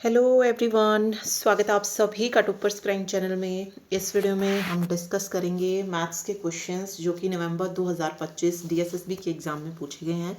Hello everyone, स्वागत है आप सभी का टॉपर्स प्राइम चैनल में। इस वीडियो में हम डिस्कस करेंगे मैथ्स के क्वेश्चंस जो कि नवंबर 2025 डीएसएसबी के एग्ज़ाम में पूछे गए हैं।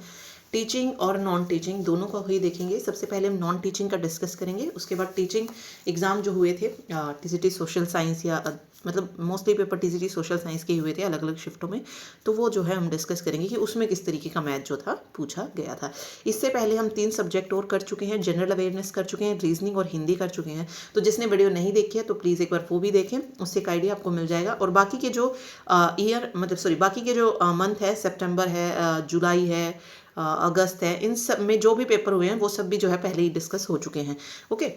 टीचिंग और नॉन टीचिंग दोनों को ही देखेंगे। सबसे पहले हम नॉन टीचिंग का डिस्कस करेंगे, उसके बाद टीचिंग एग्ज़ाम जो हुए थे टीसीटी सोशल साइंस या मतलब mostly paper TCT social science के ही हुए थे अलग अलग शिफ्टों में, तो वो जो है हम डिस्कस करेंगे कि उसमें किस तरीके का मैथ जो था पूछा गया था। इससे पहले हम 3 सब्जेक्ट और कर चुके हैं, जनरल अवेयरनेस कर चुके हैं, रीजनिंग और हिंदी कर चुके हैं। तो जिसने वीडियो नहीं देखी है तो प्लीज़ एक बार वो भी देखें, उससे एक आइडिया आपको मिल जाएगा। और बाकी के जो बाकी के जो मंथ है, सितंबर है, जुलाई है, अगस्त है, इन सब में जो भी पेपर हुए हैं वो सब भी जो है पहले ही डिस्कस हो चुके हैं। ओके,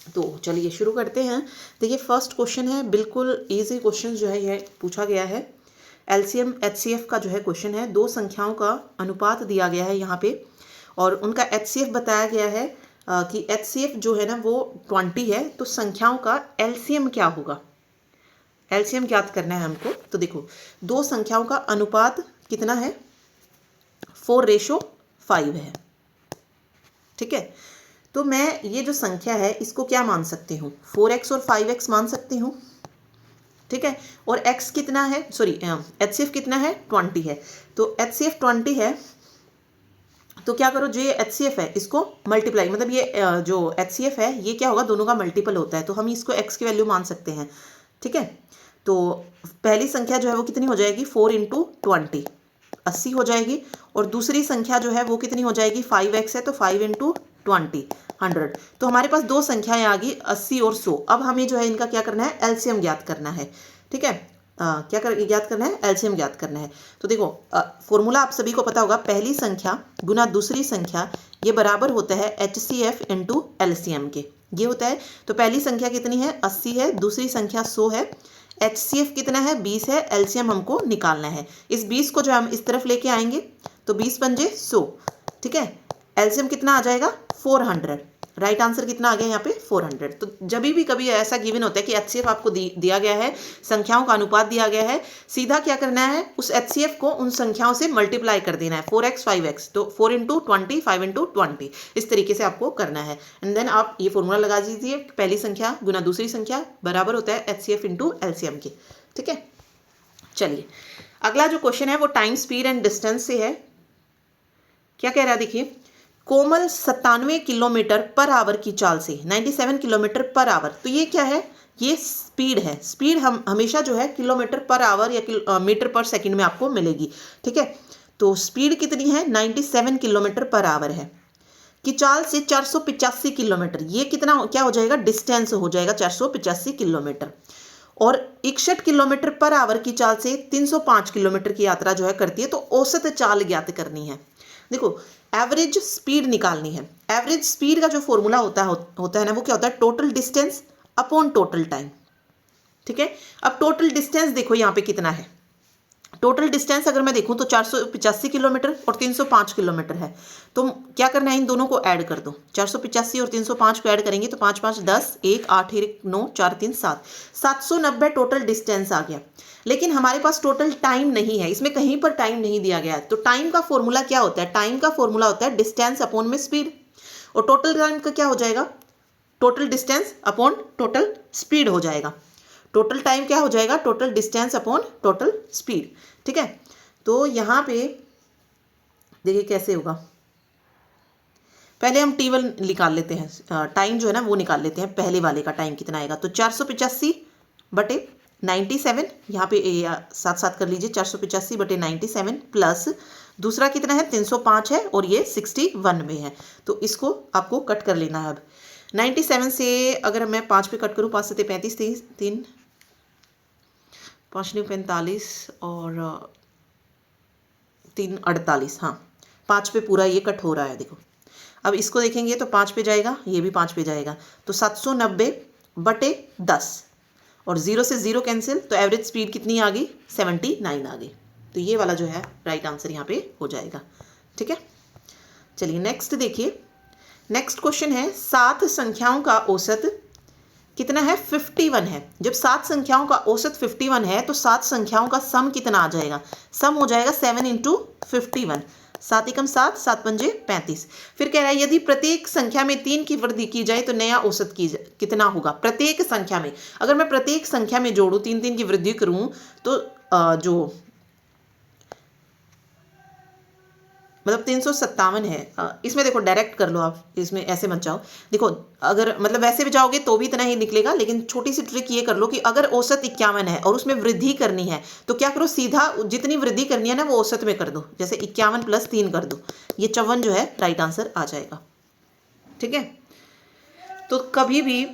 तो चलिए शुरू करते हैं। देखिए फर्स्ट क्वेश्चन है, बिल्कुल इजी क्वेश्चन जो है ये पूछा गया है। एलसीएम एचसीएफ का जो है क्वेश्चन है। दो संख्याओं का अनुपात दिया गया है यहाँ पे और उनका एचसीएफ बताया गया है कि एचसीएफ जो है ना वो 20 है, तो संख्याओं का एलसीएम क्या होगा, एलसीएम ज्ञात करना है हमको। तो देखो दो संख्याओं का अनुपात कितना है, 4:5 है। ठीक है, तो मैं ये जो संख्या है इसको क्या मान सकती हूँ, 4x और 5x मान सकती हूँ। ठीक है, और x कितना है, एचसीएफ कितना है, 20 है। तो एचसीएफ 20 है, तो क्या करो, जो ये एचसीएफ है इसको मल्टीप्लाई, मतलब ये जो एचसीएफ है ये क्या होगा, दोनों का मल्टीपल होता है, तो हम इसको x की वैल्यू मान सकते हैं। ठीक है, तो पहली संख्या जो है वो कितनी हो जाएगी, 4 × 20 80 हो जाएगी। और दूसरी संख्या जो है वो कितनी हो जाएगी, 5x है, तो 5 × 20 100। तो हमारे पास दो संख्याएं आ गई, 80 और 100। अब हमें जो है इनका क्या करना है, एलसीएम ज्ञात करना है। ठीक है, ज्ञात करना है, एलसीएम ज्ञात करना है। तो देखो फॉर्मूला आप सभी को पता होगा, पहली संख्या गुना दूसरी संख्या ये बराबर होता है एचसीएफ × एलसीएम के, ये होता है। तो पहली संख्या कितनी है, 80 है, दूसरी संख्या 100 है, एचसीएफ कितना है, 20 है, एलसीएम हमको निकालना है। इस 20 को जो हम इस तरफ लेके आएंगे तो 20 पंजे 100। ठीक है, एलसीएम कितना आ जाएगा, 400। राइट आंसर कितना आ गया यहाँ पे, 400। तो जब भी कभी ऐसा गिवन होता है कि एचसीएफ आपको दिया गया है, संख्याओं का अनुपात दिया गया है, सीधा क्या करना है, उस एचसीएफ को उन संख्याओं से मल्टीप्लाई कर देना है, 4x 5x, तो 4 × 20 5 × 20 इस तरीके से आपको करना है। एंड देन आप ये फॉर्मूला लगा दीजिए, पहली संख्या गुना दूसरी संख्या बराबर होता है एचसीएफ × एलसीएम के। ठीक है, चलिए अगला जो क्वेश्चन है वो टाइम स्पीड एंड डिस्टेंस से है। क्या कह रहा है, देखिए कोमल 97 किलोमीटर पर आवर की चाल से 97 किलोमीटर पर आवर, तो ये क्या है, ये स्पीड है। स्पीड हम हमेशा जो है किलोमीटर पर आवर या मीटर पर सेकंड में आपको मिलेगी। ठीक है, तो स्पीड कितनी है, 97 किलोमीटर पर आवर है, कि चाल से 485 किलोमीटर, ये कितना क्या हो जाएगा, डिस्टेंस हो जाएगा 485 किलोमीटर। और 61 किलोमीटर पर आवर की चाल से 305 किलोमीटर की यात्रा जो है करती है, तो औसत चाल ज्ञात करनी है। देखो एवरेज स्पीड निकालनी है। एवरेज स्पीड का जो फॉर्मूला होता है ना, वो क्या होता है, total distance upon total time. ठीक है, अब टोटल डिस्टेंस देखो यहाँ पे कितना है, टोटल डिस्टेंस अगर मैं देखूं तो 485 किलोमीटर और 305 किलोमीटर है। तो क्या करना है, इन दोनों को ऐड कर दो, 485 और 305 को ऐड करेंगे तो 5 5 10, 1 8 1 9 4 3 7, 790 टोटल डिस्टेंस आ गया। लेकिन हमारे पास टोटल टाइम नहीं है, इसमें कहीं पर टाइम नहीं दिया गया है। तो टाइम का फॉर्मूला क्या होता है, टाइम का फॉर्मूला होता है डिस्टेंस अपॉन में स्पीड, और टोटल टाइम का क्या हो जाएगा, total distance upon total speed हो जाएगा। टोटल टाइम क्या हो जाएगा, total distance upon total speed. ठीक है, तो यहाँ पे देखिए कैसे होगा, पहले हम टी1 निकाल लेते हैं, टाइम जो है ना वो निकाल लेते हैं, पहले वाले का टाइम कितना आएगा, तो 485 बटे 97, यहाँ पे साथ साथ कर लीजिए, 485 बटे 97 प्लस दूसरा कितना है, 305 है, और ये 61 में है, तो इसको आपको कट कर लेना है। अब 97 से अगर मैं 5 पे कट करूँ, 5 से 35, 3 5 45 और 3 48, हाँ 5 पे पूरा ये कट हो रहा है। देखो अब इसको देखेंगे तो 5 पे जाएगा, ये भी 5 पे जाएगा, तो 790 बटे 10, और 0 से 0 कैंसिल, तो एवरेज स्पीड कितनी आ गई, 79 आ गई। तो ये वाला जो है राइट आंसर यहाँ पे हो जाएगा। ठीक है, चलिए नेक्स्ट देखिए, नेक्स्ट क्वेश्चन है, 7 संख्याओं का औसत कितना है, 51 है। जब 7 संख्याओं का औसत 51 है तो 7 संख्याओं का सम कितना आ जाएगा, सम हो जाएगा 7 × 51। 7 एकम 7, 7 पंजे 35। फिर कह रहा है यदि प्रत्येक संख्या में 3 की वृद्धि की जाए तो नया औसत कितना होगा। प्रत्येक संख्या में, अगर मैं प्रत्येक संख्या में जोड़ूं 3 की वृद्धि करूं तो जो मतलब 357 है। इसमें देखो डायरेक्ट कर लो आप, इसमें ऐसे मत जाओ। देखो अगर मतलब वैसे भी जाओगे तो भी इतना ही निकलेगा, लेकिन छोटी सी ट्रिक ये कर लो कि अगर औसत 51 है और उसमें वृद्धि करनी है तो क्या करो, सीधा जितनी वृद्धि करनी है ना वो औसत में कर दो। जैसे 51 + 3 कर दो, ये 54 जो है राइट आंसर आ जाएगा। ठीक है, तो कभी भी,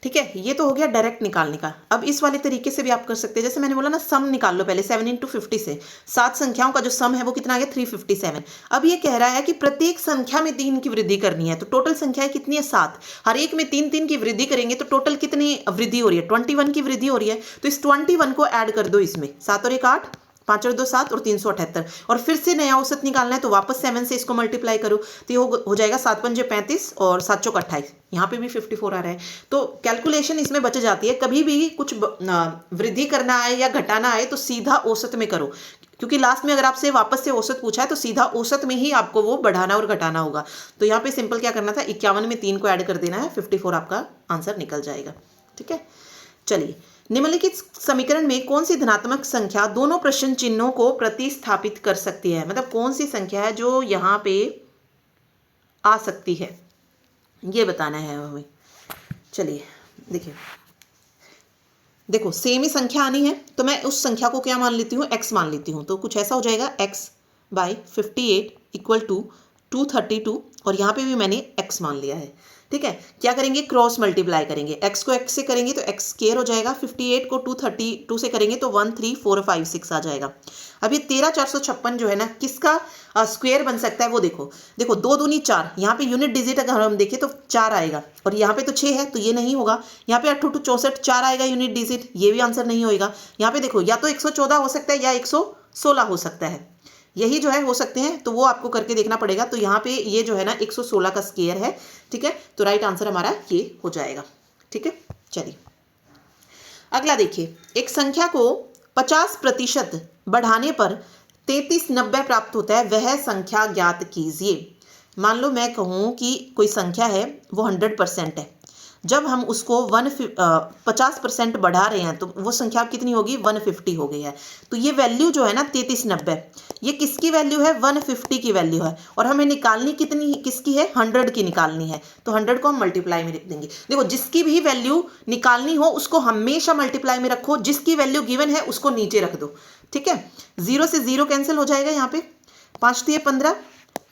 ठीक है, ये तो हो गया डायरेक्ट निकालने का। अब इस वाले तरीके से भी आप कर सकते हैं, जैसे मैंने बोला ना सम निकाल लो पहले 7 × 50 से। 7 संख्याओं का जो सम है वो कितना आ गया 357। अब ये कह रहा है कि प्रत्येक संख्या में 3 की वृद्धि करनी है, तो टोटल संख्याएं कितनी है 7। हर एक में 3 की वृद्धि करेंगे तो टोटल कितनी वृद्धि हो रही है 21 की वृद्धि हो रही है। तो इस 21 को ऐड कर दो इसमें, 7 और 1 8, 5 और 2 7 और 378, और फिर से नया औसत निकालना है तो वापस 7 से इसको मल्टीप्लाई करो तो ये हो जाएगा 7 पंजे 35 और 7 चौक 28। यहाँ पे भी 54 आ रहा है, तो कैलकुलेशन इसमें बच जाती है। कभी भी कुछ वृद्धि करना आए या घटाना आए तो सीधा औसत में करो, क्योंकि लास्ट में अगर आपसे वापस से औसत पूछा है तो सीधा औसत में ही आपको वो बढ़ाना और घटाना होगा। तो यहाँ पे सिंपल क्या करना था, 51 में 3 को ऐड कर देना है, 54 आपका आंसर निकल जाएगा। ठीक है, चलिए निम्नलिखित समीकरण में कौन सी धनात्मक संख्या दोनों प्रश्न चिन्हों को प्रतिस्थापित कर सकती है। मतलब कौन सी संख्या है जो यहाँ पे आ सकती है, ये बताना है हमें। चलिए देखिए, देखो सेम ही संख्या आनी है तो मैं उस संख्या को क्या मान लेती हूँ, x मान लेती हूँ। तो कुछ ऐसा हो जाएगा x/58 = 232, और यहाँ पे भी मैंने x मान लिया है। ठीक है, क्या करेंगे, क्रॉस मल्टीप्लाई करेंगे। x को x से करेंगे तो x स्क्वायर हो जाएगा, 58 को 232 से करेंगे तो 13456 आ जाएगा। अब ये 13456 जो है ना, किसका स्क्वायर बन सकता है वो देखो। देखो 2 दूनी 4, यहाँ पे यूनिट डिजिट अगर हम देखें तो 4 आएगा, और यहाँ पे तो 6 है तो ये नहीं होगा। यहाँ पे 8 × 2 = 64, 4 आएगा यूनिट डिजिट, ये भी आंसर नहीं होएगा। यहाँ पे देखो या तो 114 हो सकता है या 116 हो सकता है, यही जो है हो सकते हैं, तो वो आपको करके देखना पड़ेगा। तो यहाँ पे ये जो है ना 116 का स्क्वायर है। ठीक है, तो राइट आंसर हमारा ये हो जाएगा। ठीक है, चलिए अगला देखिए, एक संख्या को 50% बढ़ाने पर 3390 प्राप्त होता है, वह संख्या ज्ञात कीजिए। मान लो मैं कहूँ कि कोई संख्या है वो 100% है, जब हम उसको 50% बढ़ा रहे हैं तो वो संख्या कितनी होगी 150 हो गई है। तो ये वैल्यू जो है ना 3390, ये किसकी वैल्यू है 150 की वैल्यू है, और हमें निकालनी कितनी किसकी है 100 की निकालनी है। तो 100 को हम मल्टीप्लाई में लिख देंगे। देखो जिसकी भी वैल्यू निकालनी हो उसको हमेशा मल्टीप्लाई में रखो, जिसकी वैल्यू गिवन है उसको नीचे रख दो। ठीक है, 0 से 0 कैंसिल हो जाएगा। यहाँ पे 5 × 15,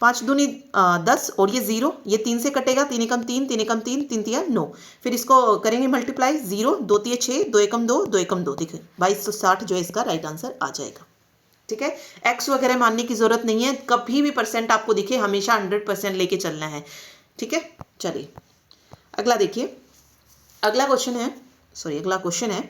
5 दूनी 10, और ये 0, ये 3 से कटेगा, 3 एकम 3, 3 एकम 3, 3 तिया 9। फिर इसको करेंगे मल्टीप्लाई, 0 2 तिया 6, 2 एकम 2, 2 एकम 2, देखिए 2260 जो है इसका राइट आंसर आ जाएगा। ठीक है, एक्स वगैरह मानने की जरूरत नहीं है, कभी भी परसेंट आपको दिखे हमेशा 100% लेके चलना है। ठीक है, चलिए अगला देखिए, अगला क्वेश्चन है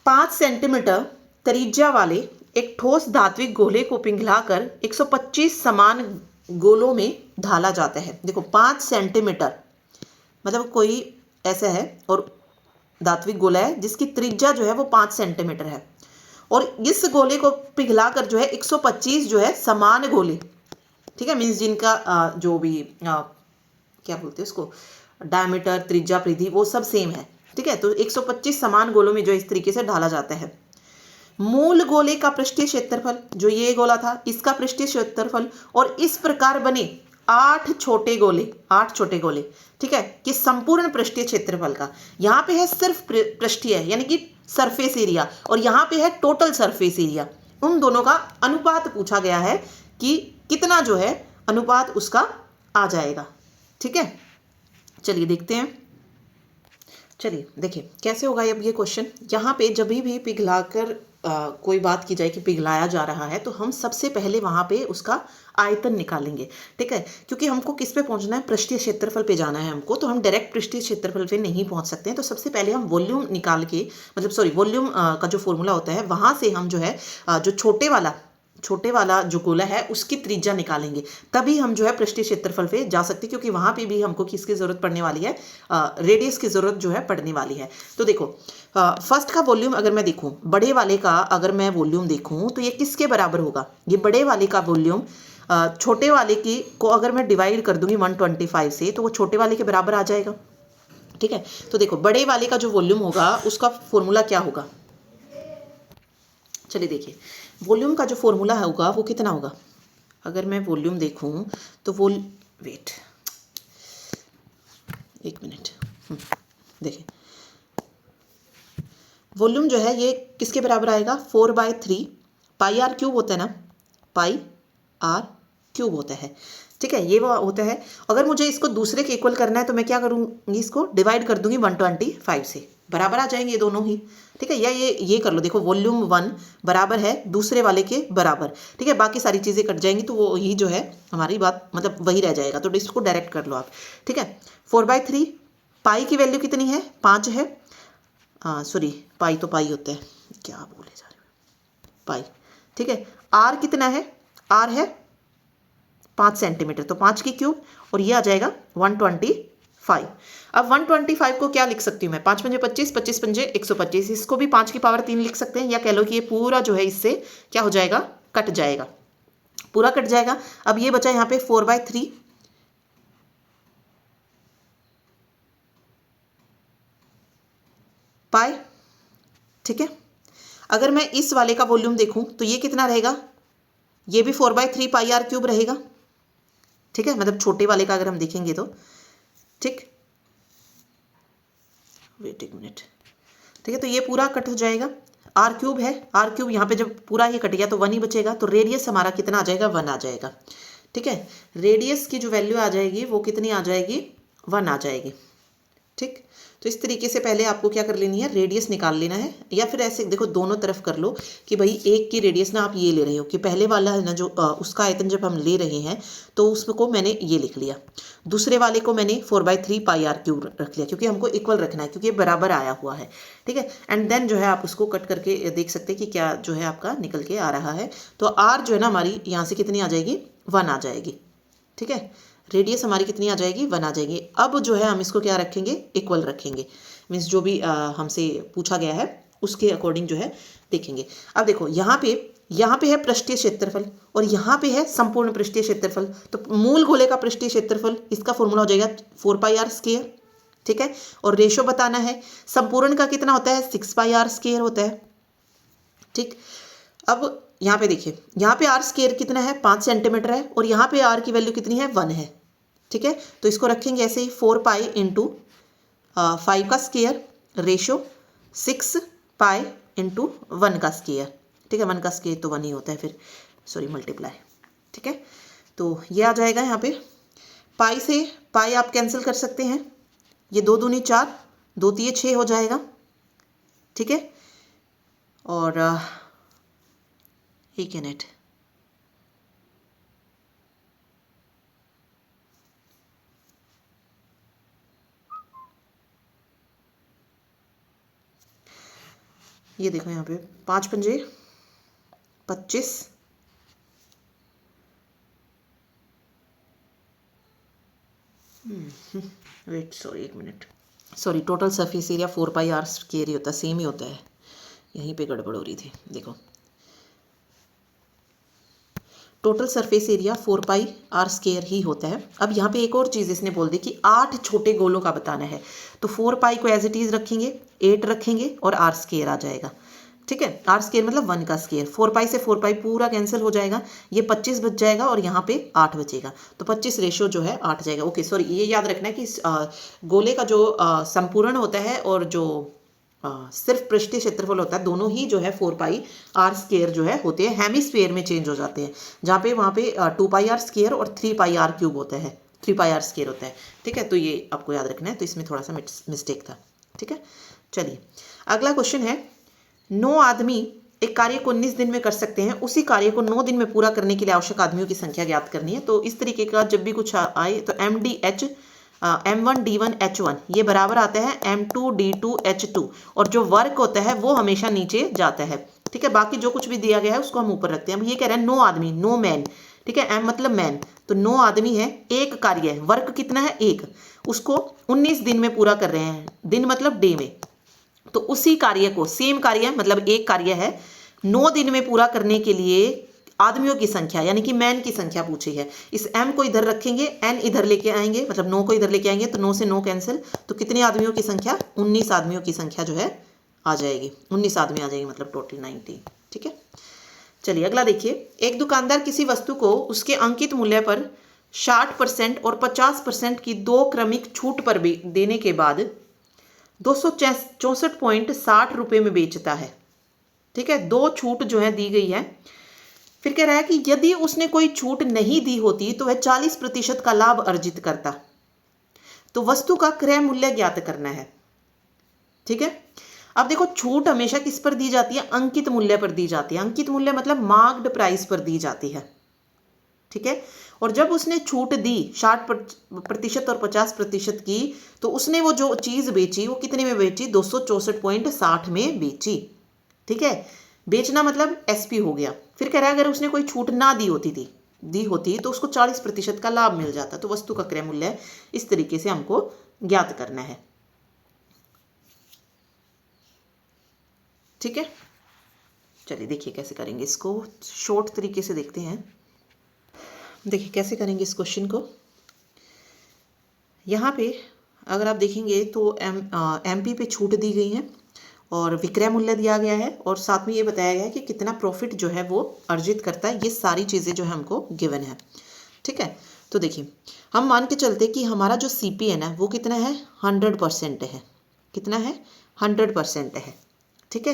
5 सेंटीमीटर त्रिज्या वाले एक ठोस धात्विक गोले को पिघलाकर 125 समान गोलों में ढाला जाता है। देखो 5 सेंटीमीटर मतलब कोई ऐसा है और धात्विक गोला है जिसकी त्रिज्या जो है वो 5 सेंटीमीटर है, और इस गोले को पिघलाकर जो है 125 जो है समान गोले, ठीक है, मीन्स जिनका जो भी क्या बोलते हैं उसको, डायमीटर, त्रिज्या, परिधि वो सब सेम है। ठीक है, तो 125 समान गोलों में जो इस तरीके से ढाला जाता है। मूल गोले का पृष्ठीय क्षेत्रफल, जो ये गोला था इसका पृष्ठीय क्षेत्रफल, और इस प्रकार बने 8 छोटे गोले, ठीक है, कि संपूर्ण पृष्ठीय क्षेत्रफल का, यहाँ पे है सिर्फ पृष्ठीय यानी कि सरफेस एरिया, और यहाँ पे है टोटल सरफेस एरिया। उन दोनों का अनुपात पूछा गया है कि कितना जो है अनुपात उसका आ जाएगा। ठीक है, चलिए देखते हैं। चलिए देखिए कैसे होगा अब ये क्वेश्चन। यहाँ पे जब भी पिघलाकर कोई बात की जाए कि पिघलाया जा रहा है तो हम सबसे पहले वहाँ पे उसका आयतन निकालेंगे। ठीक है, क्योंकि हमको किस पे पहुँचना है, पृष्ठीय क्षेत्रफल पे जाना है हमको, तो हम डायरेक्ट पृष्ठीय क्षेत्रफल पे नहीं पहुँच सकते हैं। तो सबसे पहले हम वॉल्यूम निकाल के, मतलब वॉल्यूम का जो फॉर्मूला होता है वहाँ से हम जो है जो छोटे वाला जो गोला है उसकी त्रिज्या निकालेंगे, तभी हम जो है पृष्ठीय क्षेत्रफल पे जा सकते हैं, क्योंकि वहाँ पे भी हमको किसकी ज़रूरत पड़ने वाली है, रेडियस की ज़रूरत जो है पड़ने वाली है। तो देखो फर्स्ट का वॉल्यूम अगर मैं देखूँ, बड़े वाले का अगर मैं वॉल्यूम देखूँ तो ये किसके बराबर होगा, ये बड़े वाले का वॉल्यूम छोटे वाले की को अगर मैं डिवाइड कर दूंगी 125 से तो वो छोटे वाले के बराबर आ जाएगा। ठीक है, तो देखो बड़े वाले का जो वॉल्यूम होगा उसका फॉर्मूला क्या होगा, चलिए देखिए वॉल्यूम का जो फॉर्मूला होगा वो कितना होगा। अगर मैं वॉल्यूम देखूं तो वेट एक मिनट, देखिए वॉल्यूम जो है ये किसके बराबर आएगा, 4/3 पाई आर क्यूब होता है ना, पाई आर क्यूब होता है। ठीक है, ये वो होता है। अगर मुझे इसको दूसरे के इक्वल करना है तो मैं क्या करूँगी, इसको डिवाइड कर दूंगी 125 से, बराबर आ जाएंगे ये दोनों ही। ठीक है, या ये कर लो, देखो वॉल्यूम 1 बराबर है दूसरे वाले के बराबर। ठीक है, बाकी सारी चीज़ें कट जाएंगी तो वो ही जो है हमारी बात मतलब वही रह जाएगा, तो इसको डायरेक्ट कर लो आप। ठीक है, 4/3 पाई की वैल्यू कितनी है, 5 है, सॉरी पाई तो पाई होता है, क्या बोले जा रहे हैं, पाई। ठीक है, आर कितना है, आर है 5 सेंटीमीटर, तो 5 की क्यूब और ये आ जाएगा 125। अब 125 को क्या लिख सकती हूँ मैं, 5 पंजे 25, 25 पंजे 125, इसको भी 5 की पावर 3 लिख सकते हैं, या कह लो कि ये पूरा जो है इससे क्या हो जाएगा, कट जाएगा, पूरा कट जाएगा। अब ये बचा यहाँ पे 4/3 पाई। ठीक है, अगर मैं इस वाले का वॉल्यूम देखूं तो ये कितना रहेगा, ये भी 4/3 पाई आर क्यूब रहेगा। ठीक है, मतलब छोटे वाले का अगर हम देखेंगे तो, ठीक, वेट एक मिनट। ठीक है, तो ये पूरा कट हो जाएगा, आर क्यूब है, आर क्यूब यहाँ पे जब पूरा ये कट गया तो 1 ही बचेगा, तो रेडियस हमारा कितना आ जाएगा, 1 आ जाएगा। ठीक है, रेडियस की जो वैल्यू आ जाएगी वो कितनी आ जाएगी, 1 आ जाएगी। ठीक, तो इस तरीके से पहले आपको क्या कर लेनी है, रेडियस निकाल लेना है, या फिर ऐसे देखो दोनों तरफ कर लो कि भाई एक की रेडियस ना आप ये ले रहे हो कि पहले वाला है ना जो उसका आयतन जब हम ले रहे हैं तो उसको मैंने ये लिख लिया, दूसरे वाले को मैंने 4/3 पाई आर क्यूब रख लिया, क्योंकि हमको इक्वल रखना है, क्योंकि ये बराबर आया हुआ है। ठीक है, एंड देन जो है आप उसको कट करके देख सकते हैं कि क्या जो है आपका निकल के आ रहा है। तो आर जो है ना हमारी यहाँ से कितनी आ जाएगी, 1 आ जाएगी। ठीक है, रेडियस हमारी कितनी आ जाएगी, 1 आ जाएगी। अब जो है हम इसको क्या रखेंगे, इक्वल रखेंगे, मीन्स जो भी हमसे पूछा गया है उसके अकॉर्डिंग जो है देखेंगे। अब देखो यहाँ पे है पृष्ठीय क्षेत्रफल और यहाँ पे है संपूर्ण पृष्ठीय क्षेत्रफल, तो मूल गोले का पृष्ठीय क्षेत्रफल इसका फॉर्मूला हो जाएगा 4πr²। ठीक है, और रेशो बताना है, संपूर्ण का कितना होता है, 6πr² होता है। ठीक, अब यहाँ पे देखिए, यहाँ पे r² कितना है, 5 सेंटीमीटर है, और यहाँ पे r की वैल्यू कितनी है, 1 है। ठीक है, तो इसको रखेंगे ऐसे ही 4π × 5 का स्क्वायर रेशो 6π × 1 का स्क्वायर। ठीक है, 1 का स्क्वायर तो 1 ही होता है, फिर सॉरी मल्टीप्लाई। ठीक है, तो ये आ जाएगा यहाँ पे, पाई से पाई आप कैंसिल कर सकते हैं, ये 2 दूनी 4, 2 तिये 6 हो जाएगा। ठीक है, और एक मिनट, ये देखो यहाँ पे 5 पंजे 25, वेट सॉरी एक minute, sorry total surface area 4πr² ही होता है, सेम ही होता है, यहीं पे गड़बड़ हो रही थी। देखो टोटल सरफेस एरिया 4πr² ही होता है। अब यहाँ पे एक और चीज़ इसने बोल दी कि 8 छोटे गोलों का बताना है, तो 4π को एज इट इज़ रखेंगे, 8 रखेंगे और r² आ जाएगा। ठीक है, r² मतलब 1 का स्क्वायर, 4π से 4π पूरा कैंसिल हो जाएगा, ये 25 बच जाएगा और यहाँ पे 8 बचेगा, तो 25 रेशो जो है 8 जाएगा। ओके सॉरी, ये याद रखना है कि गोले का जो संपूर्ण होता है और जो सिर्फ पृष्ठीय क्षेत्रफल होता है, दोनों ही जो है 4πr² जो है होते हैं, हेमिस्फीयर में चेंज हो जाते हैं, जहाँ पे वहाँ पे 2πr² और 3πr³ होता है, 3πr² होता है। ठीक है, तो ये आपको याद रखना है, तो इसमें थोड़ा सा मिस्टेक था। ठीक है, चलिए अगला क्वेश्चन है, 9 आदमी एक कार्य को 19 दिन में कर सकते हैं, उसी कार्य को 9 दिन में पूरा करने के लिए आवश्यक आदमियों की संख्या ज्ञात करनी है। तो इस तरीके का जब भी कुछ आए तो MDH M1 D1 H1 ये बराबर आता है M2 D2 H2, और जो वर्क होता है वो हमेशा नीचे जाता है। ठीक है, बाकी जो कुछ भी दिया गया है उसको हम ऊपर रखते हैं। अब ये कह रहे हैं 9 आदमी, 9 मैन, ठीक है, एम मतलब मैन, तो 9 आदमी है, एक कार्य है, वर्क कितना है, एक, उसको 19 दिन में पूरा कर रहे हैं, दिन मतलब डे में, तो उसी कार्य को, सेम कार्य मतलब एक कार्य है, 9 दिन में पूरा करने के लिए आदमियों की संख्या यानी कि मैन की संख्या पूछी है। इस एम को इधर रखेंगे, एन इधर लेके आएंगे, मतलब 9 को इधर लेके आएंगे, तो 9 से 9 कैंसिल, तो कितने आदमियों की संख्या, 19 आदमियों की संख्या जो है आ जाएगी, 19 आदमी आ जाएगी, मतलब टोटल 90। ठीक है, चलिए अगला देखिए। एक दुकानदार किसी वस्तु को उसके अंकित मूल्य पर 60% और 50% की 2 क्रमिक छूट पर देने के बाद 264.60 रुपये में बेचता है। ठीक है, 2 छूट जो है दी गई है। फिर कह रहा है कि यदि उसने कोई छूट नहीं दी होती तो वह 40% का लाभ अर्जित करता। तो वस्तु का क्रय मूल्य ज्ञात करना है। ठीक है, अब देखो छूट हमेशा किस पर दी जाती है, अंकित मूल्य पर दी जाती है। अंकित मूल्य मतलब मार्क्ड प्राइस पर दी जाती है। ठीक है, और जब उसने छूट दी 60% और 50% की, तो उसने वो जो चीज बेची वो कितने में बेची, 264.60 में बेची। ठीक है, बेचना मतलब एसपी हो गया। फिर कह रहा है अगर उसने कोई छूट ना दी होती तो उसको 40% का लाभ मिल जाता। तो वस्तु का क्रय मूल्य इस तरीके से हमको ज्ञात करना है। ठीक है, चलिए देखिए कैसे करेंगे इसको, शॉर्ट तरीके से देखते हैं। देखिए कैसे करेंगे इस क्वेश्चन को। यहाँ पे अगर आप देखेंगे तो एमपी पे छूट दी गई है और विक्रय मूल्य दिया गया है और साथ में ये बताया गया है कि कितना प्रॉफिट जो है वो अर्जित करता है। ये सारी चीज़ें जो है हमको गिवन है। ठीक है, तो देखिए हम मान के चलते कि हमारा जो सीपी है ना वो कितना है, 100% है। कितना है, 100% है। ठीक है,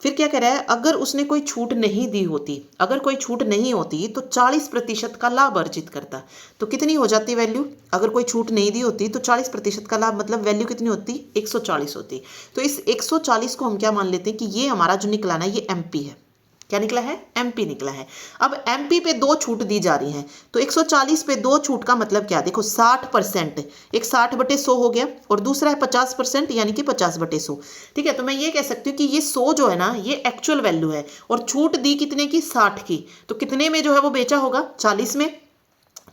फिर क्या कह रहा है, अगर उसने कोई छूट नहीं दी होती, अगर कोई छूट नहीं होती तो 40% का लाभ अर्जित करता। तो कितनी हो जाती वैल्यू, अगर कोई छूट नहीं दी होती तो 40% का लाभ मतलब वैल्यू कितनी होती, 140 होती। तो इस 140 को हम क्या मान लेते हैं कि ये हमारा जो निकला ना ये एमपी है। क्या निकला है, एमपी निकला है। अब एमपी पे 2 छूट दी जा रही हैं, तो 140 पे 2 छूट का मतलब क्या, देखो 60%, एक 60/100 हो गया और दूसरा है 50% यानी कि 50/100। ठीक है, तो मैं ये कह सकती हूँ कि ये 100 जो है ना ये एक्चुअल वैल्यू है और छूट दी कितने की, 60 की। तो कितने में जो है वो बेचा होगा, 40 में,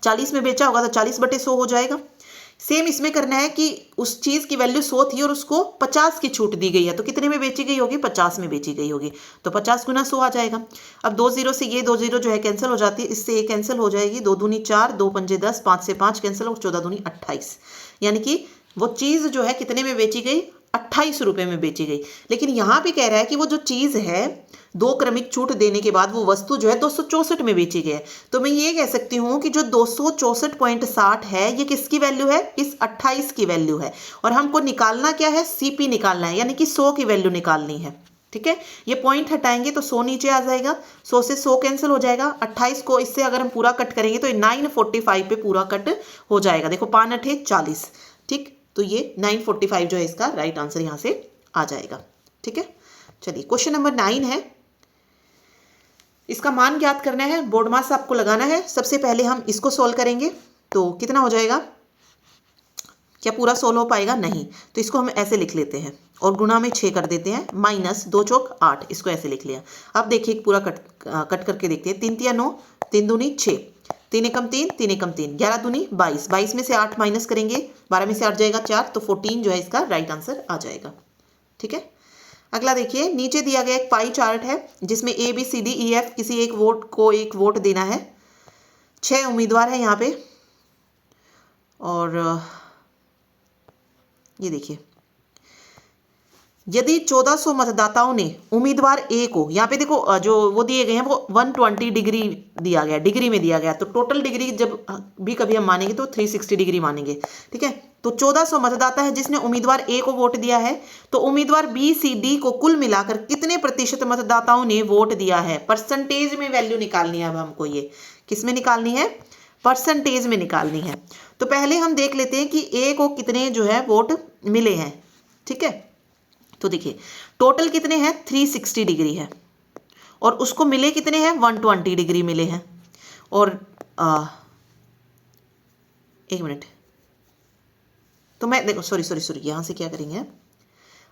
40 में बेचा होगा तो 40/100 हो जाएगा। सेम इसमें करना है कि उस चीज की वैल्यू 100 थी और उसको 50 की छूट दी गई है, तो कितने में बेची गई होगी, 50 में बेची गई होगी। तो 50 गुना 100 आ जाएगा। अब 2 0 से ये 2 0 जो है कैंसिल हो जाती है, इससे ये कैंसिल हो जाएगी, 2 दूनी 4, 2 पंजे 10, 5 से 5 कैंसिल और 14 दूनी 28। यानी कि वो चीज जो है कितने में बेची गई, 28 रुपए में बेची गई। लेकिन यहाँ पे कह रहा है कि वो जो चीज है 2 क्रमिक छूट देने के बाद वो वस्तु जो है 264 में बेची गई है। तो मैं ये कह सकती हूँ कि जो 264.60 है ये किसकी वैल्यू है, इस 28 की वैल्यू है। और हमको निकालना क्या है, सीपी निकालना है, यानी कि 100 की वैल्यू निकालनी है। ठीक है, ये पॉइंट हटाएंगे तो 100 नीचे आ जाएगा, 100 से 100 कैंसिल हो जाएगा, 28 को इससे अगर हम पूरा कट करेंगे तो 945 पे पूरा कट हो जाएगा। देखो 5 8 40। ठीक, तो ये 945 जो है इसका राइट आंसर यहाँ से आ जाएगा। ठीक है, चलिए क्वेश्चन नंबर 9 है। इसका मान ज्ञात करना है, बोर्ड मास आपको लगाना है। सबसे पहले हम इसको सोल्व करेंगे तो कितना हो जाएगा, क्या पूरा सोल्व हो पाएगा, नहीं, तो इसको हम ऐसे लिख लेते हैं और गुणा में 6 कर देते हैं, माइनस 2 चौक 8, इसको ऐसे लिख लिया। अब देखिए पूरा कट करके देखते हैं, 3 तिया 9, 3 दूनी 6, 3 एकम 3, 3 एकम 3, 11 दूनी 22, 22 में से 8 माइनस करेंगे, 12 में से 8 जाएगा 4, तो 14 जो है इसका राइट आंसर आ जाएगा। ठीक है, अगला देखिए, नीचे दिया गया एक पाई चार्ट है जिसमें A B C D E F किसी एक वोट को एक वोट देना है। 6 उम्मीदवार है यहाँ पे और ये देखिए यदि 1400 मतदाताओं ने उम्मीदवार ए को, यहाँ पे देखो जो वो दिए गए हैं वो 120 डिग्री दिया गया, डिग्री में दिया गया, तो टोटल डिग्री जब भी कभी हम मानेंगे तो 360 डिग्री मानेंगे। ठीक है, तो 1400 मतदाता है जिसने उम्मीदवार ए को वोट दिया है, तो उम्मीदवार बी सी डी को कुल मिलाकर कितने प्रतिशत मतदाताओं ने वोट दिया है, परसेंटेज में वैल्यू निकालनी है। अब हमको ये किस में निकालनी है, परसेंटेज में निकालनी है। तो पहले हम देख लेते हैं कि ए को कितने जो है वोट मिले हैं। ठीक है, तो देखिए टोटल कितने हैं, 360 डिग्री है और उसको मिले कितने हैं, 120 डिग्री मिले हैं। और एक मिनट, तो मैं देखो सॉरी यहाँ से क्या करेंगे,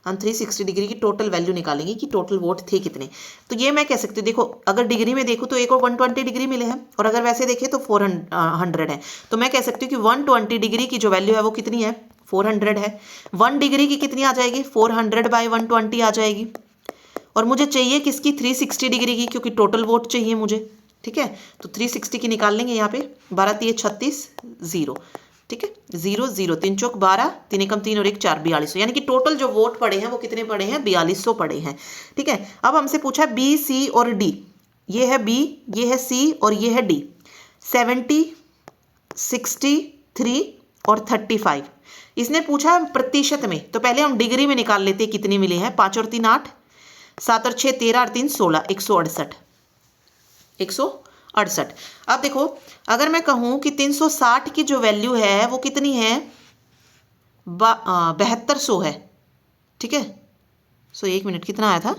हम 360 डिग्री की टोटल वैल्यू निकालेंगे कि टोटल वोट थे कितने। तो ये मैं कह सकती हूँ, देखो अगर डिग्री में देखूँ तो एक और 120 डिग्री मिले हैं, और अगर वैसे देखें तो 400 है। तो मैं कह सकती हूँ कि 120 डिग्री की जो वैल्यू है वो कितनी है, 400 है। 1 डिग्री की कितनी आ जाएगी, 400 बाई 120 आ जाएगी। और मुझे चाहिए किसकी, 360 डिग्री की, क्योंकि टोटल वोट चाहिए मुझे। ठीक है, तो 360 की निकाल लेंगे यहाँ पे। 12 3 36 0। ठीक है, 0 0 3 चौक 12, 3 एकम 3 और 1 4, 4200। यानी कि टोटल जो वोट पड़े हैं वो कितने पड़े हैं, 4200 पड़े हैं। ठीक है, अब हमसे पूछा बी, सी और डी। ये है बी, ये है सी और ये है डी। 70, 63 और 35। इसने पूछा प्रतिशत में, तो पहले हम डिग्री में निकाल लेते कितने मिले हैं। 5 और 3 8, 7 और 6 13 और 3 16, 168। 168। अब देखो अगर मैं कहूं कि 360 की जो वैल्यू है वो कितनी है, 7200 है। ठीक है, सो 1 मिनट कितना आया था,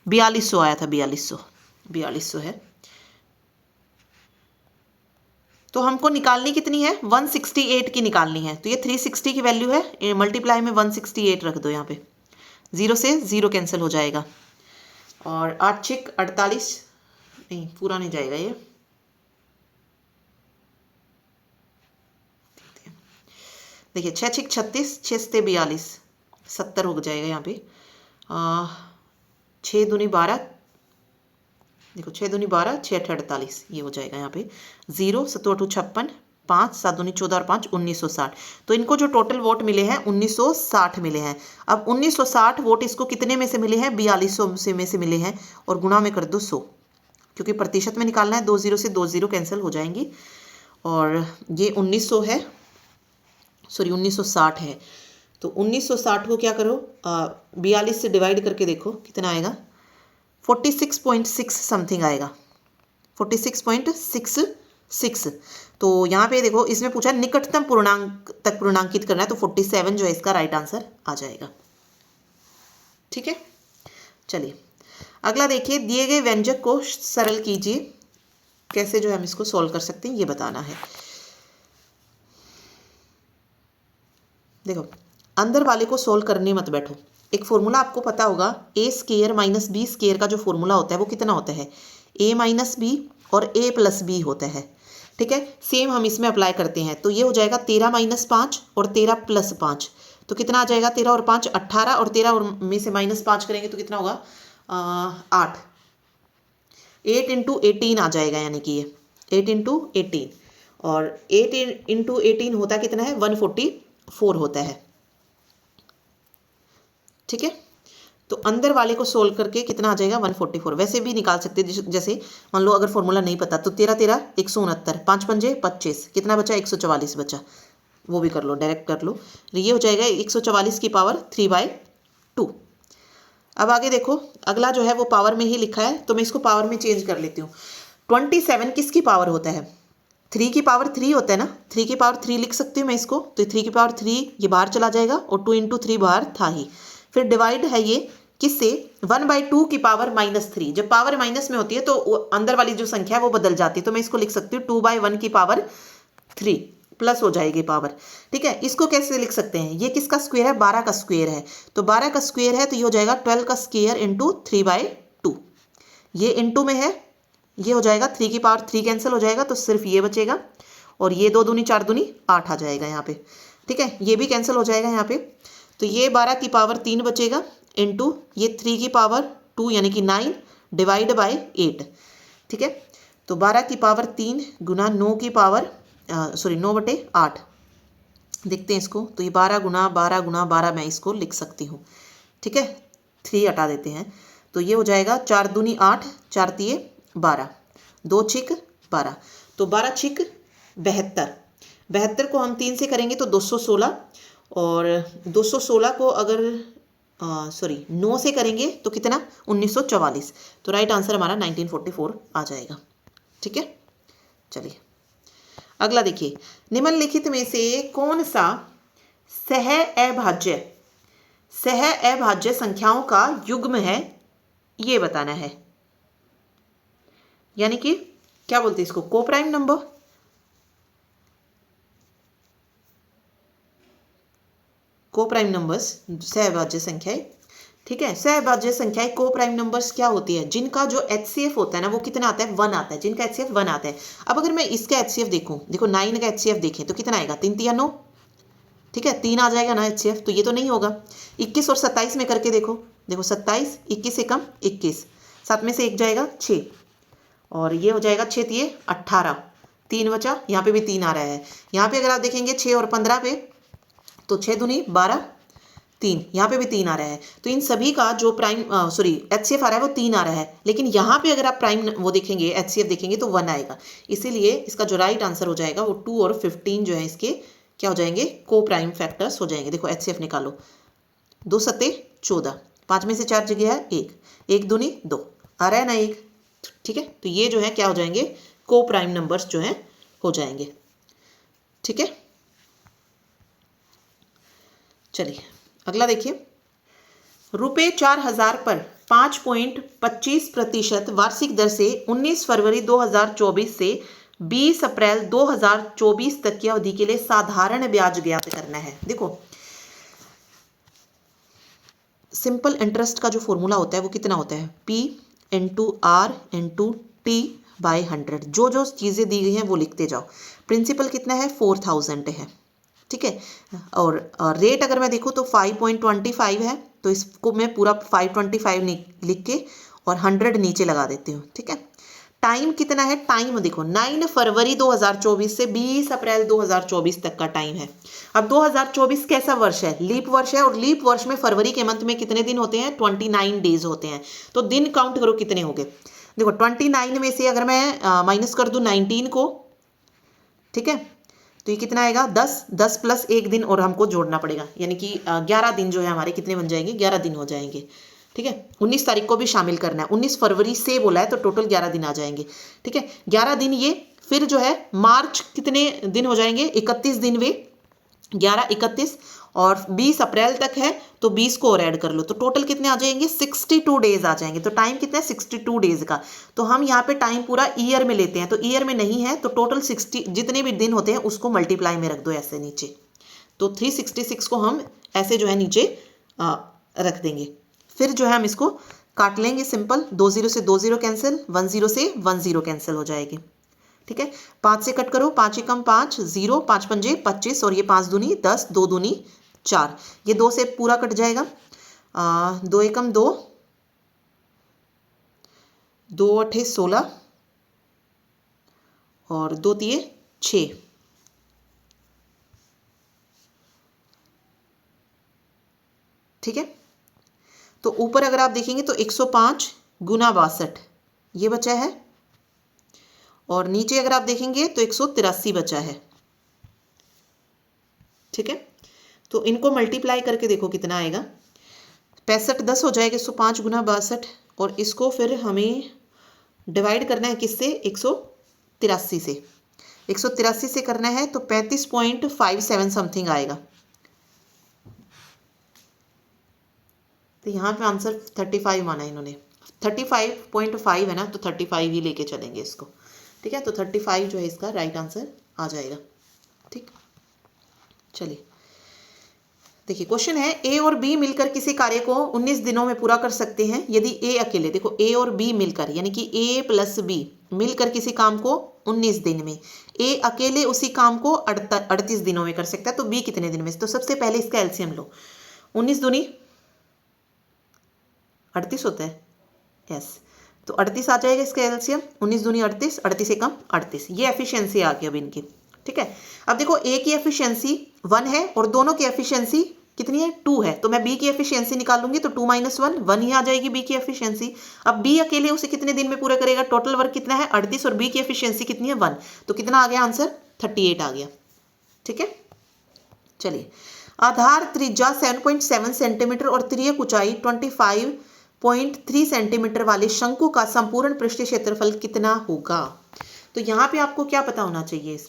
4200 आया था, 4200 है। तो हमको निकालनी कितनी है, 168 की निकालनी है। तो ये 360 की वैल्यू है, मल्टीप्लाई में 168 रख दो यहाँ पे। 0 से 0 कैंसिल हो जाएगा, और 8 6 48, नहीं पूरा नहीं जाएगा ये। देखिए 6 6 36, 6 से 42, 70 हो जाएगा यहाँ पे। 6 दूनी 12, देखो 6 दूनी 12, 6 8 48, ये हो जाएगा यहाँ पे। 0 7 8 56, 5 7 दूनी 14 और 5 1960। तो इनको जो टोटल वोट मिले हैं 1960 मिले हैं। अब 1960 वोट इसको कितने में से मिले हैं, 4200 से में से मिले हैं, और गुणा में कर दो 100, क्योंकि प्रतिशत में निकालना है। 20 से 20 कैंसिल हो जाएंगी, और ये 1900 है, सॉरी 1960 है। तो 1960 को क्या करो, 42 से डिवाइड करके देखो कितना आएगा, 46.6 समथिंग आएगा, 46.66। तो यहाँ पे देखो इसमें पूछा निकटतम पूर्णांक तक पूर्णांकित करना है, तो 47 जो है इसका राइट आंसर आ जाएगा। ठीक है, चलिए अगला देखिए, दिए गए व्यंजक को सरल कीजिए। कैसे जो है हम इसको सॉल्व कर सकते हैं ये बताना है। देखो अंदर वाले को सोल्व करने मत बैठो। एक फॉर्मूला आपको पता होगा, ए स्केयर माइनस बी स्केयर का जो फॉर्मूला होता है वो कितना होता है, ए माइनस बी और ए प्लस बी होता है। ठीक है, सेम हम इसमें अप्लाई करते हैं। तो ये हो जाएगा 13 माइनस 5 और 13 प्लस 5, तो कितना आ जाएगा, 13 और 5 18, और 13 और में से माइनस 5 करेंगे तो कितना होगा, 8। 8 इंटू 18 आ जाएगा, यानी कि ये 8 इंटू 18, और 8 इंटू 18 होता कितना है, 144 होता है। ठीक है, तो अंदर वाले को सोल्व करके कितना आ जाएगा, 144। वैसे भी निकाल सकते हैं, जैसे मान लो अगर फॉर्मूला नहीं पता तो 13 13 169, 5 पंजे 25, कितना बचा, 144 बचा, वो भी कर लो, डायरेक्ट कर लो। ये हो जाएगा 144 की पावर 3/2। अब आगे देखो, अगला जो है वो पावर में ही लिखा है, तो मैं इसको पावर में चेंज कर लेती हूँ। 27 किसकी पावर होता है, 3 की पावर 3 होता है ना, 3 की पावर 3 लिख सकती हूँ मैं इसको। तो 3 की पावर 3 ये बाहर चला जाएगा, और 2 इंटू 3 बाहर था ही। फिर डिवाइड है ये किससे, 1/2 की पावर -3। जब पावर माइनस में होती है तो अंदर वाली जो संख्या है वो बदल जाती है। तो मैं इसको लिख सकती हूँ 2/1 की पावर 3 प्लस हो जाएगी पावर। ठीक है, इसको कैसे लिख सकते हैं, ये किसका स्क्वायर है, 12 का स्क्वायर है। तो 12 का स्क्वायर है तो ये हो जाएगा 12 का स्क्वायर इंटू 3/2। ये इंटू में है, ये हो जाएगा 3 की पावर 3 कैंसिल हो जाएगा, तो सिर्फ ये बचेगा, और ये 2 दूनी 4 दूनी 8 आ जाएगा यहाँ पे। ठीक है, ये भी कैंसिल हो जाएगा यहाँ पे। तो ये 12 की पावर 3 बचेगा, इंटू ये 3 की पावर 2 यानी कि 9 डिवाइड बाय 8। ठीक है, तो 12 की पावर 3 गुना 9 की पावर 9/8। देखते हैं इसको, तो ये 12 गुना 12 गुना 12 मैं इसको लिख सकती हूँ। ठीक है, 3 हटा देते हैं, तो ये हो जाएगा 4 दूनी 8, 4 तिये 12, 2 छिक 12, तो 12 छिक 72। 72 को हम 3 से करेंगे तो 216, और 216 को अगर 9 से करेंगे तो कितना, 1944। तो राइट आंसर हमारा 1944 आ जाएगा। ठीक है, चलिए अगला देखिए, निम्नलिखित में से कौन सा सह अभाज्य संख्याओं का युग्म है, ये बताना है। यानी कि क्या बोलते हैं इसको, कोप्राइम नंबर। को प्राइम नंबर्स सहभाज्य संख्याएं, ठीक है। सहभाज्य संख्याएं को प्राइम नंबर्स क्या होती है, जिनका जो HCF होता है ना वो कितना आता है, 1 आता है, जिनका HCF 1 आता है। अब अगर मैं इसका HCF देखूं, देखो 9 का HCF देखें तो कितना आएगा, 3 3 9, ठीक है, 3 आ जाएगा ना HCF, तो ये तो नहीं होगा। 21 और 27 में करके देखो, देखो 27, 21 से कम 21, 7 में से 1 जाएगा 6, और ये हो जाएगा 6 ये 18, 3 बचा, यहाँ पे भी 3 आ रहा है। यहाँ पे अगर आप देखेंगे 6 और 15 पे, तो 6 दूनी 12, 3, यहाँ पे भी 3 आ रहा है। तो इन सभी का जो प्राइम HCF आ रहा है वो 3 आ रहा है, लेकिन यहाँ पे अगर आप प्राइम वो देखेंगे, HCF देखेंगे तो 1 आएगा। इसीलिए इसका जो राइट आंसर हो जाएगा वो 2 और 15 जो है इसके क्या हो जाएंगे, को प्राइम फैक्टर्स हो जाएंगे। देखो HCF निकालो, 2 सत्ते 14, 5 में से 4 जगह है 1, 1 दूनी 2 आ रहा है ना 1, ठीक है। तो ये जो है क्या हो जाएंगे, को प्राइम नंबर्स जो है हो जाएंगे, ठीक है। चलिए अगला देखिए, रुपये 4000 पर 5.25% वार्षिक दर से 19 फरवरी 2024 से 20 अप्रैल 2024 तक की अवधि के लिए साधारण ब्याज ज्ञात करना है। देखो सिंपल इंटरेस्ट का जो फॉर्मूला होता है वो कितना होता है, P/R/T/100। जो जो चीज़ें दी गई हैं वो लिखते जाओ। प्रिंसिपल कितना है, 4000 है, ठीक है। और रेट अगर मैं देखूँ तो 5.25 है, तो इसको मैं पूरा 525 लिख के और 100 नीचे लगा देती हूँ, ठीक है। टाइम कितना है, टाइम देखो 9 फरवरी 2024 से 20 अप्रैल 2024 तक का टाइम है। अब 2024 कैसा वर्ष है, लीप वर्ष है, और लीप वर्ष में फरवरी के मंथ में कितने दिन होते हैं, 29 डेज होते हैं। तो दिन काउंट करो कितने हो गए। देखो 29 में से अगर मैं माइनस कर दूं 19 को, ठीक है, तो ये कितना आएगा, 10, 10 प्लस 1 दिन और हमको जोड़ना पड़ेगा, यानी कि 11 दिन जो है हमारे कितने बन जाएंगे, 11 दिन हो जाएंगे, ठीक है। 19 तारीख को भी शामिल करना है, 19 फरवरी से बोला है तो टोटल 11 दिन आ जाएंगे, ठीक है। 11 दिन ये, फिर जो है मार्च कितने दिन हो जाएंगे, 31 दिन वे, 11, 31, और 20 अप्रैल तक है तो 20 को और ऐड कर लो, तो टोटल कितने आ जाएंगे, 62 डेज आ जाएंगे। तो टाइम कितना है, 62 डेज का। तो हम यहाँ पे टाइम पूरा ईयर में लेते हैं, तो ईयर में नहीं है तो टोटल 60 जितने भी दिन होते हैं उसको मल्टीप्लाई में रख दो ऐसे नीचे, तो 366 को हम ऐसे जो है नीचे रख देंगे। फिर जो है हम इसको काट लेंगे सिंपल, 20 से 20 कैंसिल, 10 से 10 कैंसिल हो जाएगी, ठीक है। 5 से कट करो, 5 एकम 5, 0, 5 पंजे 25, और ये 5 दूनी 10, 2 दूनी 4, ये 2 से पूरा कट जाएगा, 2 एकम 2, 2 अठे 16, और 2 तिये 6, ठीक है। तो ऊपर अगर आप देखेंगे तो 105 गुना 62 ये बचा है, और नीचे अगर आप देखेंगे तो 183 बचा है, ठीक है। तो इनको मल्टीप्लाई करके देखो कितना आएगा, 65 10 हो जाएगा, 105 गुना 62, और इसको फिर हमें डिवाइड करना है किससे, 183 से, 183 से करना है तो 35.57 समथिंग आएगा। तो यहाँ पे आंसर 35 माना इन्होंने, 35.5 है ना, तो 35 ही लेके चलेंगे इसको, ठीक है। तो 35 जो है इसका राइट आंसर आ जाएगा, ठीक। चलिए देखिए क्वेश्चन है, ए और बी मिलकर किसी कार्य को 19 दिनों में पूरा कर सकते हैं यदि ए अकेले, देखो ए और बी मिलकर, यानी कि ए प्लस बी मिलकर किसी काम को 19 दिन में, ए अकेले उसी काम को 38 दिनों में कर सकता है, तो बी कितने दिन में। तो सबसे पहले इसका एलसीएम लो, 19 दूनी 38 होता है, यस, तो 38 आ जाएगा इसका एलसीएम, 19 दूनी 38, 38 से कम 38, ये एफिशिएंसी आ गई अब इनकी, ठीक है। अब देखो ए की एफिशिएंसी 1 है और दोनों की एफिशिएंसी कितनी है, 2 है, तो मैं बी की एफिशिएंसी निकालूंगी तो 2 - 1 1 ही आ जाएगी बी की एफिशिएंसी। अब बी अकेले उसे कितने दिन में पूरा करेगा, टोटल वर्क कितना है 38, और बी की एफिशिएंसी कितनी है 1, तो कितना आ गया आंसर, 38 आ गया, ठीक है। चलिए आधार त्रिज्या 7.7 सेंटीमीटर और तिर्यक ऊंचाई 25.3 सेंटीमीटर वाले शंकु का संपूर्ण पृष्ठीय क्षेत्रफल कितना होगा। तो यहाँ पे आपको क्या पता होना चाहिए,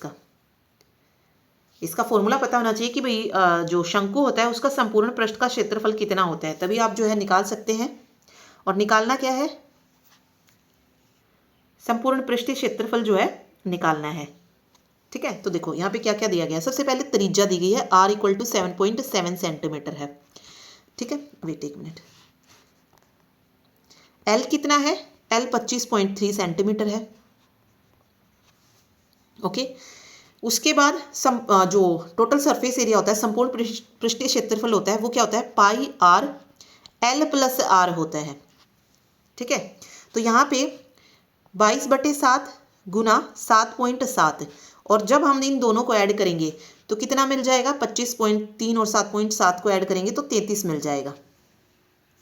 इसका फॉर्मूला पता होना चाहिए कि भाई जो शंकु होता है उसका संपूर्ण पृष्ठ का क्षेत्रफल कितना होता है, तभी आप जो है निकाल सकते हैं। और निकालना क्या है, संपूर्ण पृष्ठीय क्षेत्रफल जो है निकालना है, ठीक है। तो देखो यहाँ पे क्या क्या दिया गया है। सबसे पहले त्रिज्या दी गई है, r इक्वल टू 7.7 सेंटीमीटर है। ठीक है, वेट एक मिनट। l कितना है, l 25.3 सेंटीमीटर है। ओके, उसके बाद जो टोटल सरफेस एरिया होता है, संपूर्ण पृष्ठीय क्षेत्रफल होता है, वो क्या होता है, पाई r l प्लस r होता है। ठीक है, तो यहाँ पे 22/7 गुना 7.7, और जब हम इन दोनों को ऐड करेंगे तो कितना मिल जाएगा, 25.3 और 7.7 को ऐड करेंगे तो 33 मिल जाएगा।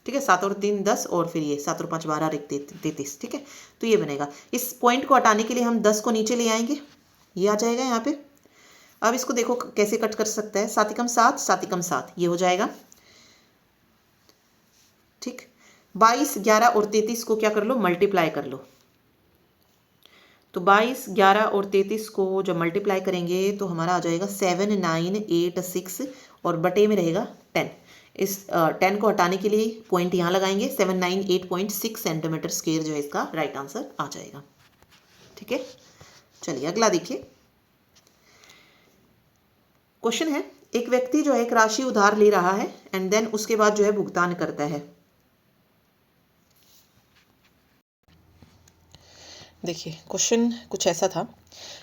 ठीक है, 7 और 3 10, और फिर ये 7 और 5 12 और 1 33। ठीक है, तो ये बनेगा। इस पॉइंट को हटाने के लिए हम 10 को नीचे ले आएंगे, ये आ जाएगा यहाँ पे। अब इसको देखो कैसे कट कर सकता है, 7 एकम 7, 7 एकम 7, ये हो जाएगा। ठीक, 22 11 और 33 को क्या कर लो, मल्टीप्लाई कर लो। तो 22 11 और 33 को जब मल्टीप्लाई करेंगे तो हमारा आ जाएगा 7986, और बटे में रहेगा 10। इस 10 को हटाने के लिए पॉइंट यहाँ लगाएंगे, 798.6 सेंटीमीटर स्क्वायर जो है इसका राइट आंसर आ जाएगा। ठीक है, चलिए अगला देखिए। क्वेश्चन है, एक व्यक्ति जो है एक राशि उधार ले रहा है एंड देन उसके बाद जो है भुगतान करता है। देखिए क्वेश्चन कुछ ऐसा था,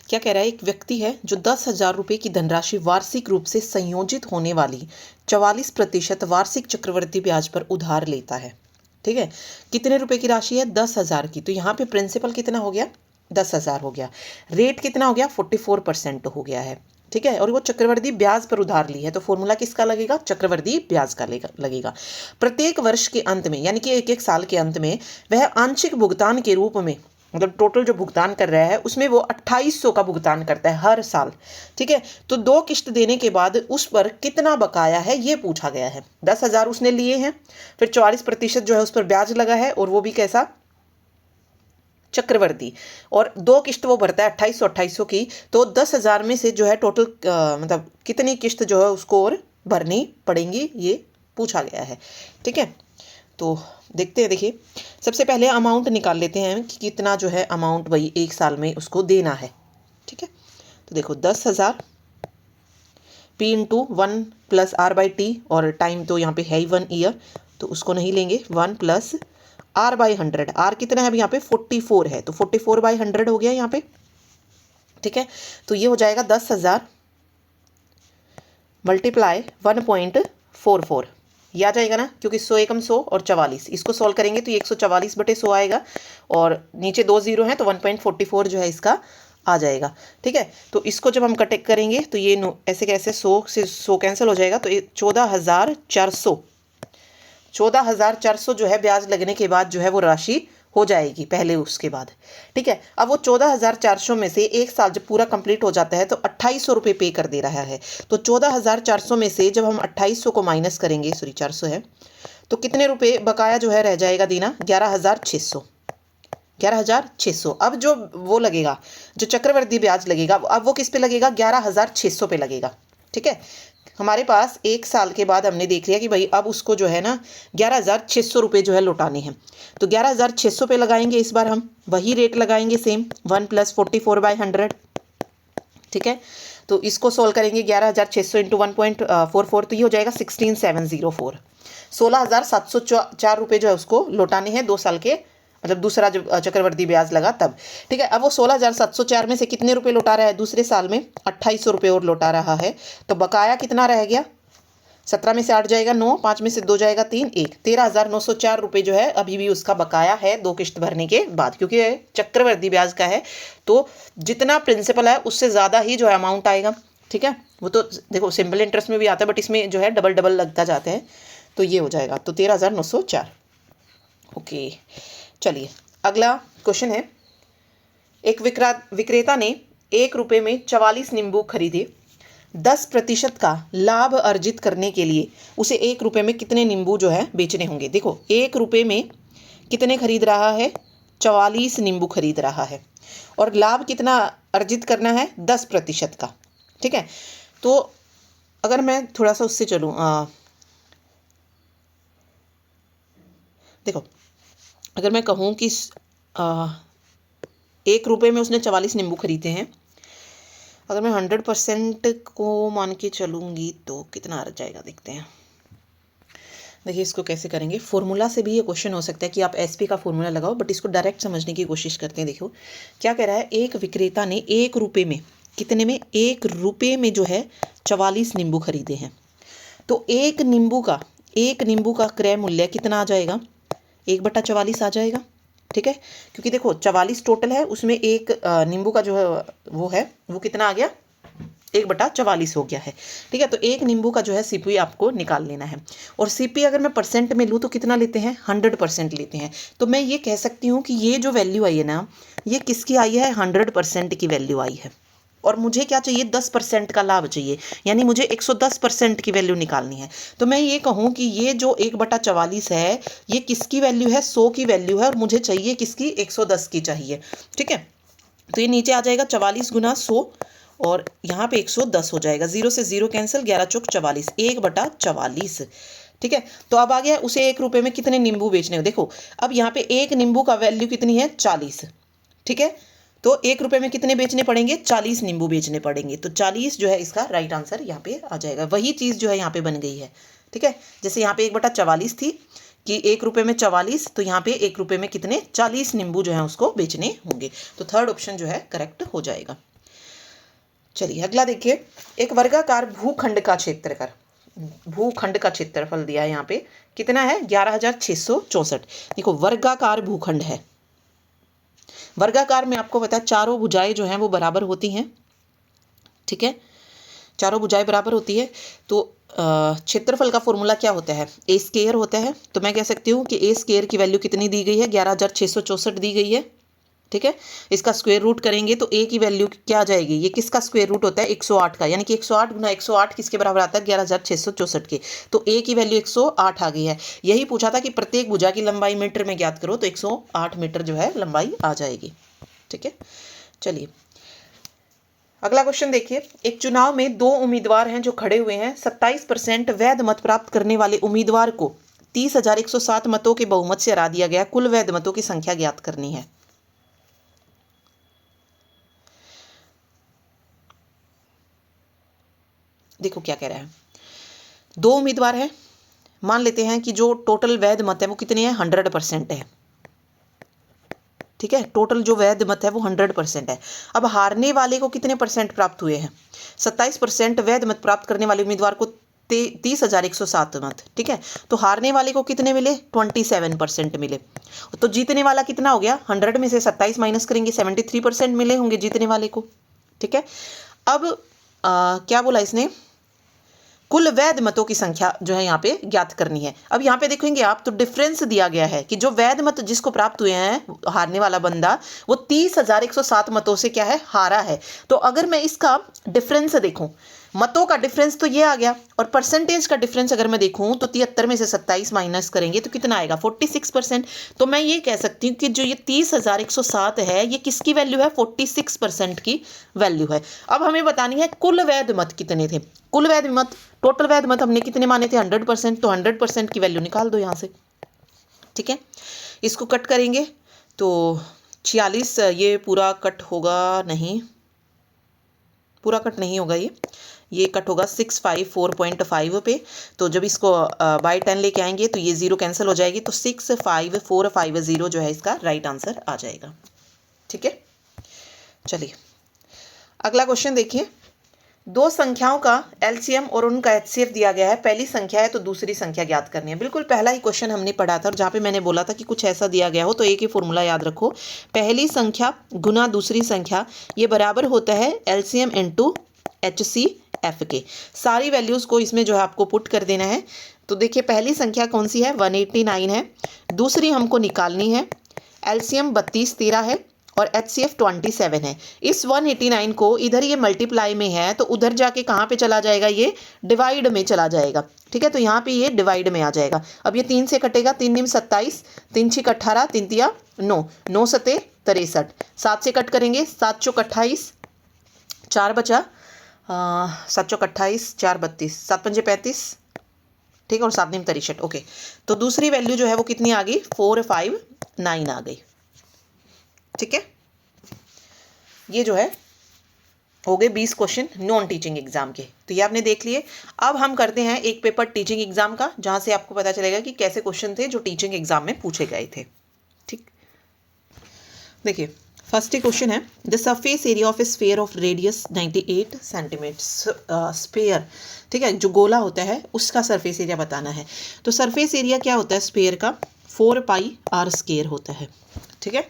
क्या कह रहा है, एक व्यक्ति है जो 10,000 रुपये की धनराशि वार्षिक रूप से संयोजित होने वाली 44% वार्षिक चक्रवृद्धि ब्याज पर उधार लेता है। ठीक है, कितने रुपए की राशि है, 10,000 की। तो यहाँ पे प्रिंसिपल कितना हो गया, 10,000 हो गया। रेट कितना हो गया, 44% हो गया है। ठीक है, और वो चक्रवृद्धि ब्याज पर उधार ली है, तो फॉर्मूला किसका लगेगा, चक्रवृद्धि ब्याज का लगेगा। प्रत्येक वर्ष के अंत में, यानी कि एक एक साल के अंत में, वह आंशिक भुगतान के रूप में, मतलब टोटल जो भुगतान कर रहा है उसमें वो 2800 का भुगतान करता है हर साल। ठीक है, तो 2 किस्त देने के बाद उस पर कितना बकाया है ये पूछा गया है। 10,000 उसने लिए हैं, फिर 44% जो है उस पर ब्याज लगा है, और वो भी कैसा, चक्रवर्ती, और 2 किस्त वो भरता है 2800 की। तो 10,000 में से जो है टोटल मतलब कितनी किस्त जो है उसको और भरनी पड़ेंगी, ये पूछा गया है। ठीक है, तो देखते हैं। देखिए सबसे पहले अमाउंट निकाल लेते हैं कि कितना जो है अमाउंट वही एक साल में उसको देना है। ठीक है, तो देखो 10,000 P इंटू 1 प्लस R/T, और टाइम तो यहाँ पे है ही 1 ईयर, तो उसको नहीं लेंगे। 1 प्लस R/100, R कितना है अभी यहाँ पे 44 है, तो 44/100 हो गया यहाँ पे। ठीक है, तो ये हो जाएगा 10,000 मल्टीप्लाई 1.44, ये आ जाएगा ना, क्योंकि 100 एकम 100 और 44, इसको सॉल्व करेंगे तो ये 144/100 आएगा, और नीचे 2 जीरो हैं तो 1.44 जो है इसका आ जाएगा। ठीक है, तो इसको जब हम कट करेंगे तो ये ऐसे कैसे 100 से 100 कैंसिल हो जाएगा, तो ये 14,400 जो है ब्याज लगने के बाद जो है वो राशि हो जाएगी पहले, उसके बाद। ठीक है, अब वो 14,400 में से एक साल जब पूरा कंप्लीट हो जाता है तो 2800 रुपये पे कर दे रहा है। तो 14,400 में से जब हम 2800 को माइनस करेंगे, सॉरी 400 है, तो कितने रुपए बकाया जो है रह जाएगा देना, 11,600। 11,600। अब जो वो लगेगा, जो चक्रवृद्धि ब्याज लगेगा, अब वो किस पे लगेगा, 11,600 पे लगेगा। ठीक है, हमारे पास एक साल के बाद हमने देख लिया कि भाई अब उसको जो है ना 11,600 रुपये जो है लौटाने हैं, तो 11,600 पे लगाएंगे। इस बार हम वही रेट लगाएंगे सेम, 1 प्लस 44/100। ठीक है, तो इसको सोल्व करेंगे, 11,600 इंटू 1.44, तो ये हो जाएगा 16,704। 16,704 रुपये जो है उसको लौटाने हैं 2 साल के, मतलब दूसरा जब चक्रवर्ती ब्याज लगा तब। ठीक है, अब वो 16,704 में से कितने रुपए लौटा रहा है दूसरे साल में, 2800 रुपये और लौटा रहा है। तो बकाया कितना रह गया, 17 में से 8 जाएगा 9, 5 में से 2 जाएगा 3, 1, 13,904 रुपये जो है अभी भी उसका बकाया है 2 किस्त भरने के बाद, क्योंकि चक्रवर्ती ब्याज का है तो जितना प्रिंसिपल है उससे ज़्यादा ही जो है अमाउंट आएगा। ठीक है, वो तो देखो सिंपल इंटरेस्ट में भी आता है, बट इसमें जो है डबल डबल लगता जाते हैं, तो ये हो जाएगा, तो 13,904। ओके, चलिए अगला क्वेश्चन है, एक विक्रेता ने 1 रुपये में 44 नींबू खरीदे। 10% का लाभ अर्जित करने के लिए उसे 1 रुपये में कितने नींबू जो है बेचने होंगे। देखो 1 रुपये में कितने खरीद रहा है, 44 नींबू खरीद रहा है, और लाभ कितना अर्जित करना है, 10% का। ठीक है, तो अगर मैं थोड़ा सा उससे चलूँ, देखो अगर मैं कहूँ कि 1 रुपये में उसने 44 नींबू खरीदे हैं, अगर मैं 100% को मान के चलूँगी तो कितना आ जाएगा, देखते हैं। देखिए इसको कैसे करेंगे, फॉर्मूला से भी ये क्वेश्चन हो सकता है कि आप एसपी का फॉर्मूला लगाओ, बट इसको डायरेक्ट समझने की कोशिश करते हैं। देखो क्या कह रहा है, एक विक्रेता ने 1 रुपये में, कितने में, 1 रुपये में जो है 44 नींबू खरीदे हैं। तो एक नींबू का क्रय मूल्य कितना आ जाएगा, 1/44 आ जाएगा। ठीक है, क्योंकि देखो 44 टोटल है, उसमें एक नींबू का जो है वो कितना आ गया, 1/44 हो गया है। ठीक है, तो एक नींबू का जो है सीपी आपको निकाल लेना है। और सीपी अगर मैं परसेंट में लूँ तो कितना लेते हैं, 100% लेते हैं। तो मैं ये कह सकती हूँ कि ये जो वैल्यू आई है ना, ये किसकी आई है, 100% की वैल्यू आई है। और मुझे क्या चाहिए, 10% का लाभ चाहिए, यानी मुझे 110% की वैल्यू निकालनी है। तो मैं ये कहूँ कि ये जो 1/44 है, ये किसकी वैल्यू है, 100 की वैल्यू है, और मुझे चाहिए किसकी, 110 की चाहिए। ठीक है, तो ये नीचे आ जाएगा 44 गुना 100, और यहाँ पे 110 हो जाएगा, 0 से 0 कैंसिल, 11 चौक 44, 1/44। ठीक है, तो अब आ गया उसे 1 रुपये में कितने नींबू बेचने हो। देखो अब यहाँ पे एक नींबू का वैल्यू कितनी है, 40। ठीक है, तो 1 रुपये में कितने बेचने पड़ेंगे, 40 नींबू बेचने पड़ेंगे। तो 40 जो है इसका राइट आंसर यहाँ पे आ जाएगा। वही चीज़ जो है यहाँ पे बन गई है। ठीक है, जैसे यहाँ पे 1/44 थी कि 1 रुपये में 44, तो यहाँ पे 1 रुपये में कितने, 40 नींबू जो है उसको बेचने होंगे। तो थर्ड ऑप्शन जो है करेक्ट हो जाएगा। चलिए अगला देखिए, एक वर्गाकार भूखंड का क्षेत्रफल दिया है यहाँ पे, कितना है, 11,664। देखो वर्गाकार भूखंड है, वर्गाकार में आपको पता है चारों भुजाएं जो हैं वो बराबर होती हैं। ठीक है, चारों भुजाएं बराबर होती है। तो क्षेत्रफल का फॉर्मूला क्या होता है, ए स्क्वायर होता है। तो मैं कह सकती हूँ कि ए स्क्वायर की वैल्यू कितनी दी गई है, 11,664 दी गई है। ठीक है, इसका स्क्वायर रूट करेंगे तो ए की वैल्यू क्या आ जाएगी, ये किसका स्क्वायर रूट होता है, 108 का, यानी कि 108 गुना 108 किसके बराबर आता है, 11,664 के। तो ए की वैल्यू 108 आ गई है। यही पूछा था कि प्रत्येक भुजा की लंबाई मीटर में ज्ञात करो, तो 108 मीटर जो है लंबाई आ जाएगी। ठीक है, चलिए अगला क्वेश्चन देखिए, एक चुनाव में 2 उम्मीदवार हैं जो खड़े हुए हैं। 27% वैध मत प्राप्त करने वाले उम्मीदवार को 30,107 मतों के बहुमत से हरा दिया गया। कुल वैध मतों की संख्या ज्ञात करनी है। देखो क्या कह रहा है, 2 उम्मीदवार है, मान लेते हैं कि जो टोटल वैध मत है वो कितने हैं, 100% है। ठीक है, टोटल जो वैध मत है वो 100% है। अब हारने वाले को कितने परसेंट प्राप्त हुए हैं, 27% वैध मत प्राप्त करने वाले उम्मीदवार को 30,107 मत। ठीक है, तो हारने वाले को कितने मिले, 27% मिले। तो जीतने वाला कितना हो गया, 100 में से 27 माइनस करेंगे, 73% मिले होंगे जीतने वाले को। ठीक है, अब क्या बोला इसने, कुल वैध मतों की संख्या जो है यहाँ पे ज्ञात करनी है। अब यहाँ पे देखेंगे आप तो डिफरेंस दिया गया है कि जो वैध मत जिसको प्राप्त हुए हैं, हारने वाला बंदा, वो 30,107 मतों से क्या है, हारा है। तो अगर मैं इसका डिफरेंस देखूं, मतों का डिफरेंस तो ये आ गया, और परसेंटेज का डिफरेंस अगर मैं देखूं तो 73 में से 27 माइनस करेंगे तो कितना आएगा, 46%। तो मैं ये कह सकती हूँ कि जो ये 30,107 है, ये किसकी वैल्यू है, 46% की वैल्यू है। अब हमें बतानी है कुल वैध मत कितने थे। कुल वैध मत, टोटल वैध मत हमने कितने माने थे, 100%। तो 100% की वैल्यू निकाल दो यहाँ से। ठीक है, इसको कट करेंगे तो 46, ये पूरा कट होगा नहीं, पूरा कट नहीं होगा, ये कट होगा 654.5 पे। तो जब इसको बाई 10 लेके आएंगे तो ये 0 कैंसिल हो जाएगी, तो 65450 जो है इसका राइट आंसर आ जाएगा। ठीक है, चलिए अगला क्वेश्चन देखिए, 2 संख्याओं का एलसीएम और उनका एचसीएफ दिया गया है। पहली संख्या है तो दूसरी संख्या ज्ञात करनी है। बिल्कुल पहला ही क्वेश्चन हमने पढ़ा था, और जहाँ पे मैंने बोला था कि कुछ ऐसा दिया गया हो तो एक ही फॉर्मूला याद रखो, पहली संख्या गुना दूसरी संख्या, ये बराबर होता है एलसीएम इनटू एचसीएफ के। सारी वैल्यूज़ को इसमें जो है आपको पुट कर देना है। तो देखिए पहली संख्या कौन सी है, 189 है। दूसरी हमको निकालनी है, एलसीएम 32 13 है और एचसीएफ 27 है। इस 189 को इधर ये मल्टीप्लाई में है तो उधर जाके कहाँ पे चला जाएगा, ये डिवाइड में चला जाएगा। ठीक है, तो यहाँ पे ये डिवाइड में आ जाएगा। अब ये 3 से कटेगा, 3 निम 27, 3 6 18, 3 तिया 9, 9 सते 63, 7 से कट करेंगे, 7 चौक 28, 4 बचा, 7 चौक 28, 4 32, 7 पंजे 35, ठीक है, और 7 निम 63। ओके, तो दूसरी वैल्यू जो है वो कितनी आ गई, 459 आ गई। ठीक है, ये जो है हो गए 20 क्वेश्चन नॉन टीचिंग एग्जाम के। तो ये आपने देख लिए। अब हम करते हैं एक पेपर टीचिंग एग्जाम का, जहाँ से आपको पता चलेगा कि कैसे क्वेश्चन थे जो टीचिंग एग्जाम में पूछे गए थे। ठीक, देखिए फर्स्ट ही क्वेश्चन है, the surface area of A sphere of radius 98 centimetre. Sphere, ठीक है, जो गोला होता है उसका सरफेस एरिया बताना है। तो सरफेस एरिया क्या होता है स्फीयर का, 4πr² होता है। ठीक है,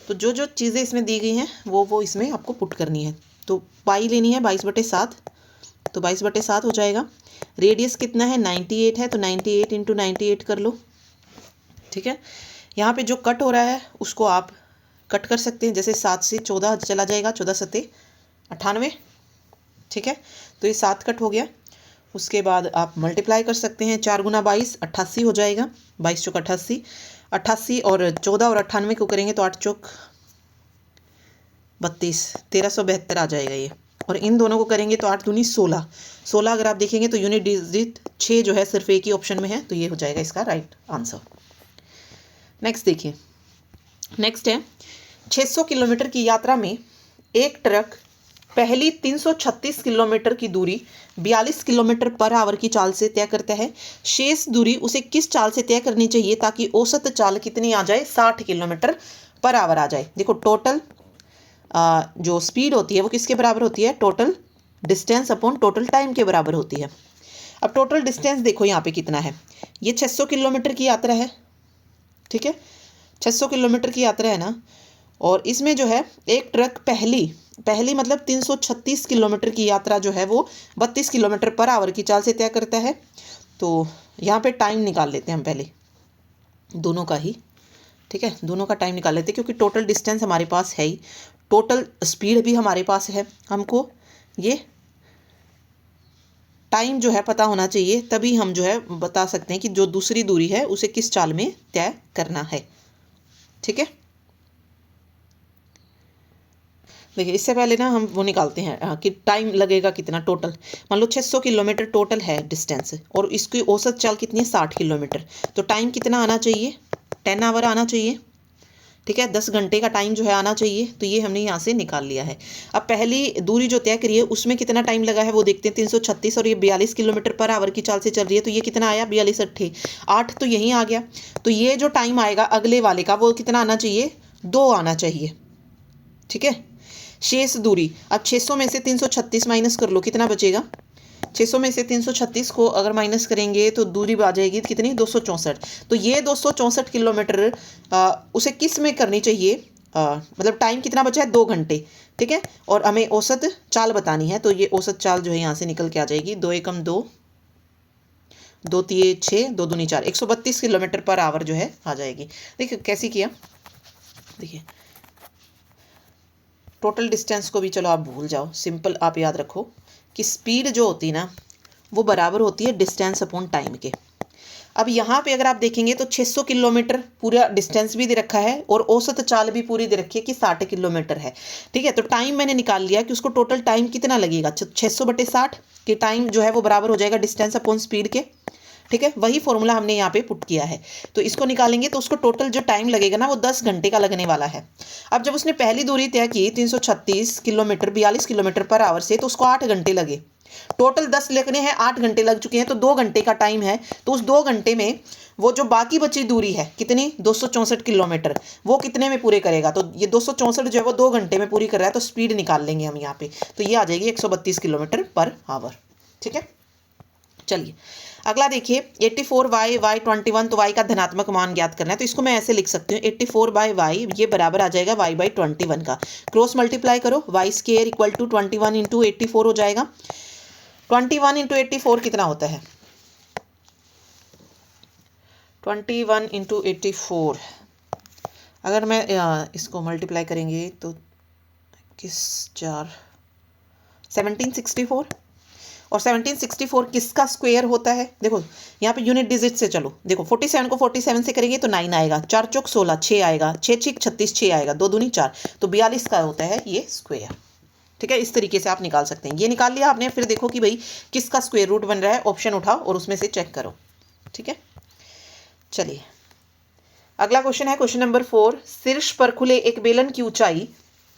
तो जो जो चीज़ें इसमें दी गई हैं वो इसमें आपको पुट करनी है। तो पाई लेनी है 22/7, तो 22/7 हो जाएगा। रेडियस कितना है, 98 है, तो 98 × 98 कर लो। ठीक है, यहाँ पे जो कट हो रहा है उसको आप कट कर सकते हैं, जैसे 7 से 14 चला जाएगा, 14 × 7 = 98। ठीक है, तो ये 7 कट हो गया। उसके बाद आप मल्टीप्लाई कर सकते हैं, 4 × 22 = 88 हो जाएगा, 22 × 88, 88 और 14 और 98 को करेंगे तो 8 × 32, 1372 आ जाएगा ये। और इन दोनों को करेंगे तो 8 दूनी 16, 16 अगर आप देखेंगे तो यूनिट डिजिट 6 जो है सिर्फ एक ही ऑप्शन में है, तो ये हो जाएगा इसका राइट आंसर। नेक्स्ट देखिए, नेक्स्ट है 600 किलोमीटर की यात्रा में एक ट्रक पहली 336 किलोमीटर की दूरी 42 किलोमीटर/आवर की चाल से तय करता है। शेष दूरी उसे किस चाल से तय करनी चाहिए ताकि औसत चाल कितनी आ जाए, 60 किलोमीटर/आवर आ जाए। देखो टोटल जो स्पीड होती है वो किसके बराबर होती है, total distance upon total time के बराबर होती है। अब टोटल डिस्टेंस देखो यहाँ पे कितना है, ये 600 किलोमीटर की यात्रा है। ठीक है, 600 किलोमीटर की यात्रा है ना, और इसमें जो है एक ट्रक पहली मतलब 336 किलोमीटर की यात्रा जो है वो 32 किलोमीटर/आवर की चाल से तय करता है। तो यहाँ पे टाइम निकाल लेते हैं हम पहले दोनों का ही। ठीक है, दोनों का टाइम निकाल लेते हैं क्योंकि टोटल डिस्टेंस हमारे पास है ही, टोटल स्पीड भी हमारे पास है, हमको ये टाइम जो है पता होना चाहिए, तभी हम जो है बता सकते हैं कि जो दूसरी दूरी है उसे किस चाल में तय करना है। ठीक है, देखिए इससे पहले ना हम वो निकालते हैं कि टाइम लगेगा कितना टोटल। मान लो 600 किलोमीटर टोटल है डिस्टेंस और इसकी औसत चाल कितनी है, 60 किलोमीटर। तो टाइम कितना आना चाहिए, 10 आवर आना चाहिए। ठीक है, 10 घंटे का टाइम जो है आना चाहिए। तो ये हमने यहाँ से निकाल लिया है। अब पहली दूरी जो तय करी है उसमें कितना टाइम लगा है वो देखते हैं, 336 और ये 42 किलोमीटर/आवर की चाल से चल रही है, तो ये कितना आया, 42 × 8 तो यहीं आ गया। तो ये जो टाइम आएगा अगले वाले का वो कितना आना चाहिए, 2 आना चाहिए। ठीक है, शेष दूरी, अब 600 में से 336 माइनस कर लो, कितना बचेगा, 600 में से 336 को अगर माइनस करेंगे तो दूरी आ जाएगी कितनी, 264। तो ये 264 किलोमीटर उसे किस में करनी चाहिए, मतलब टाइम कितना बचा है, 2 घंटे। ठीक है, और हमें औसत चाल बतानी है, तो ये औसत चाल जो है यहाँ से निकल के आ जाएगी, 2 × 2 = 2, 3 × 6, 2 दूनी 4, 132 किलोमीटर/आवर जो है आ जाएगी। देखिए कैसे किया, देखिए टोटल डिस्टेंस को भी चलो आप भूल जाओ, सिंपल आप याद रखो कि स्पीड जो होती है ना वो बराबर होती है डिस्टेंस अपॉन टाइम के। अब यहाँ पे अगर आप देखेंगे तो 600 किलोमीटर पूरा डिस्टेंस भी दे रखा है और औसत चाल भी पूरी दे रखी है कि 60 किलोमीटर है। ठीक है, तो टाइम मैंने निकाल लिया कि उसको टोटल टाइम कितना लगेगा, 600/60 की टाइम जो है वो बराबर हो जाएगा डिस्टेंस अपॉन स्पीड के। ठीक है, वही फॉर्मूला हमने यहाँ पे पुट किया है। तो इसको निकालेंगे तो उसको टोटल जो टाइम लगेगा ना वो 10 घंटे का लगने वाला है। अब जब उसने पहली दूरी तय की 336 किलोमीटर 42 किलोमीटर/आवर से, तो उसको 8 घंटे लगे। टोटल 10 लगने हैं, 8 घंटे लग चुके हैं, तो 2 घंटे का टाइम है। तो उस 2 घंटे में वो जो बाकी बची दूरी है कितनी, 264 किलोमीटर, वो कितने में पूरे करेगा। तो ये 264 जो है वो 2 घंटे में पूरी कर रहा है, तो स्पीड निकाल लेंगे हम यहाँ पे, तो ये आ जाएगी 132 किलोमीटर/आवर। ठीक है, चलिए अगला देखिए 84y y21, तो y का धनात्मक मान ज्ञात करना है। तो इसको मैं ऐसे लिख सकती हूँ 84/y ये बराबर आ जाएगा y/21 का। क्रॉस मल्टीप्लाई करो, y² = 21 × 84 हो जाएगा। 21 × 84 कितना होता है, 21 × 84 अगर मैं इसको मल्टीप्लाई करेंगे तो 1764, और 1764 किसका स्क्वायर होता है, देखो यहाँ पे यूनिट डिजिट से चलो, देखो 47 को 47 से करेंगे तो 9 आएगा, 4 × 16, 6 आएगा, 6 × 36, 6 आएगा, 2 दूनी 4, तो 42 का होता है ये स्क्वायर। ठीक है, इस तरीके से आप निकाल सकते हैं। ये निकाल लिया आपने, फिर देखो कि भाई किसका स्क्वायर रूट बन रहा है, ऑप्शन उठाओ और उसमें से चेक करो। ठीक है, चलिए अगला क्वेश्चन है क्वेश्चन नंबर 4। शीर्ष पर खुले एक बेलन की ऊंचाई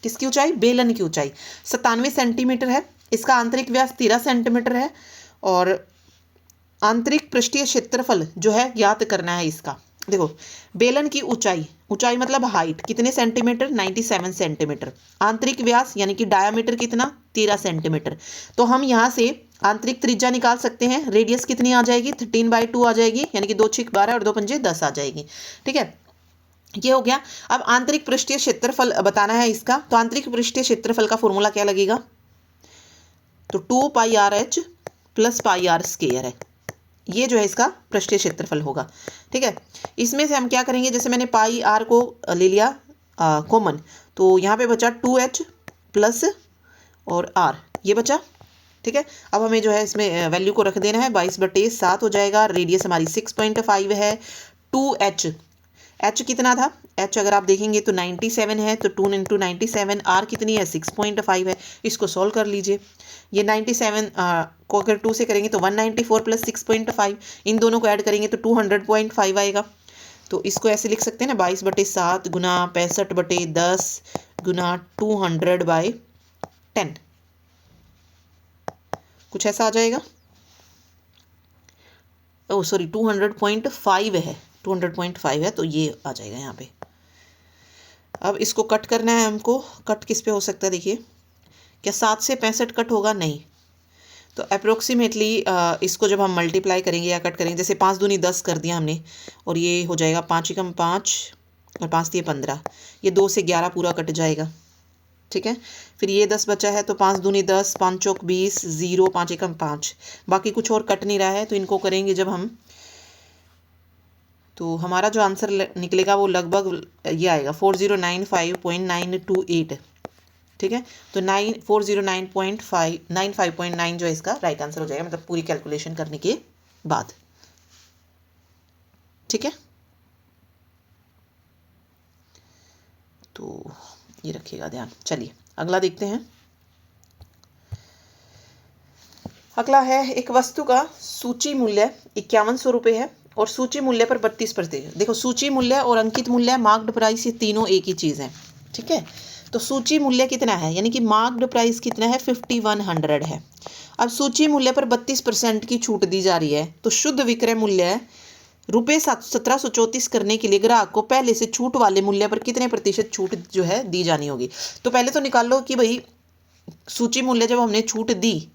किसकी ऊंचाई? बेलन की ऊंचाई 97 सेंटीमीटर है। इसका आंतरिक व्यास 13 सेंटीमीटर है और आंतरिक पृष्ठीय क्षेत्रफल जो है ज्ञात करना है इसका। देखो बेलन की ऊंचाई, ऊंचाई मतलब हाइट कितने सेंटीमीटर? 97 सेंटीमीटर। आंतरिक व्यास यानी कि डायामीटर कितना? 13 सेंटीमीटर। तो हम यहाँ से आंतरिक त्रिज्या निकाल सकते हैं। रेडियस कितनी आ जाएगी? 13/2 आ जाएगी, यानी कि 2 6 12 और 2 पंजे 10 आ जाएगी। ठीक है, ये हो गया। अब आंतरिक पृष्ठीय क्षेत्रफल बताना है इसका। तो आंतरिक पृष्ठीय क्षेत्रफल का फॉर्मूला क्या लगेगा? तो 2πRh + πr² है। ये जो है इसका पृष्ठीय क्षेत्रफल होगा। ठीक है, इसमें से हम क्या करेंगे, जैसे मैंने πr को ले लिया कॉमन, तो यहाँ पे बचा 2h प्लस और r, ये बचा। ठीक है, अब हमें जो है इसमें वैल्यू को रख देना है। 22/7 हो जाएगा। रेडियस हमारी 6.5 है। 2h, h कितना था? h अगर आप देखेंगे तो 97 है, तो 2 × 97, r कितनी है? 6.5 है। इसको सॉल्व कर लीजिए। ये 97 को अगर 2 से करेंगे तो 194 + 6.5, इन दोनों को ऐड करेंगे तो 200.5 आएगा। तो इसको ऐसे लिख सकते हैं ना, 22/7 गुना 65/10 गुना 200/10, कुछ ऐसा आ जाएगा। ओह सॉरी, 200.5 है, 200.5 है, तो ये आ जाएगा यहाँ पे। अब इसको कट करना है हमको। कट किस पे हो सकता है? देखिए, क्या 7 से 65 कट होगा? नहीं। तो अप्रोक्सीमेटली इसको जब हम मल्टीप्लाई करेंगे या कट करेंगे, जैसे 5 दूनी 10 कर दिया हमने, और ये हो जाएगा 5 × 5 और 5 × 15, ये 2 से 11 पूरा कट जाएगा। ठीक है, फिर ये 10 बचा है, तो 5 दूनी 10, 5 चौक 20, 0, 5 × 5, बाकी कुछ और कट नहीं रहा है। तो इनको करेंगे जब हम, तो हमारा जो आंसर निकलेगा वो लगभग ये आएगा 4095.928। ठीक है, तो 409.95 जो है इसका राइट आंसर हो जाएगा, मतलब पूरी कैलकुलेशन करने के बाद। ठीक है, तो ये रखिएगा ध्यान। चलिए अगला देखते हैं। अगला है, एक वस्तु का सूची मूल्य 5100 रुपये है और सूची मूल्य पर 32%। देखो सूची मूल्य और अंकित मूल्य, मार्क्ड प्राइस, ये तीनों एक ही चीज़ है। ठीक है, तो सूची मूल्य कितना है, यानी कि मार्क्ड प्राइस कितना है? 5100 है। अब सूची मूल्य पर 32% की छूट दी जा रही है, तो शुद्ध विक्रय मूल्य ₹1734 करने के लिए ग्राहक को पहले से छूट वाले मूल्य पर कितने प्रतिशत छूट जो है दी जानी होगी। तो पहले तो निकाल लो कि भाई सूची मूल्य जब हमने छूट दी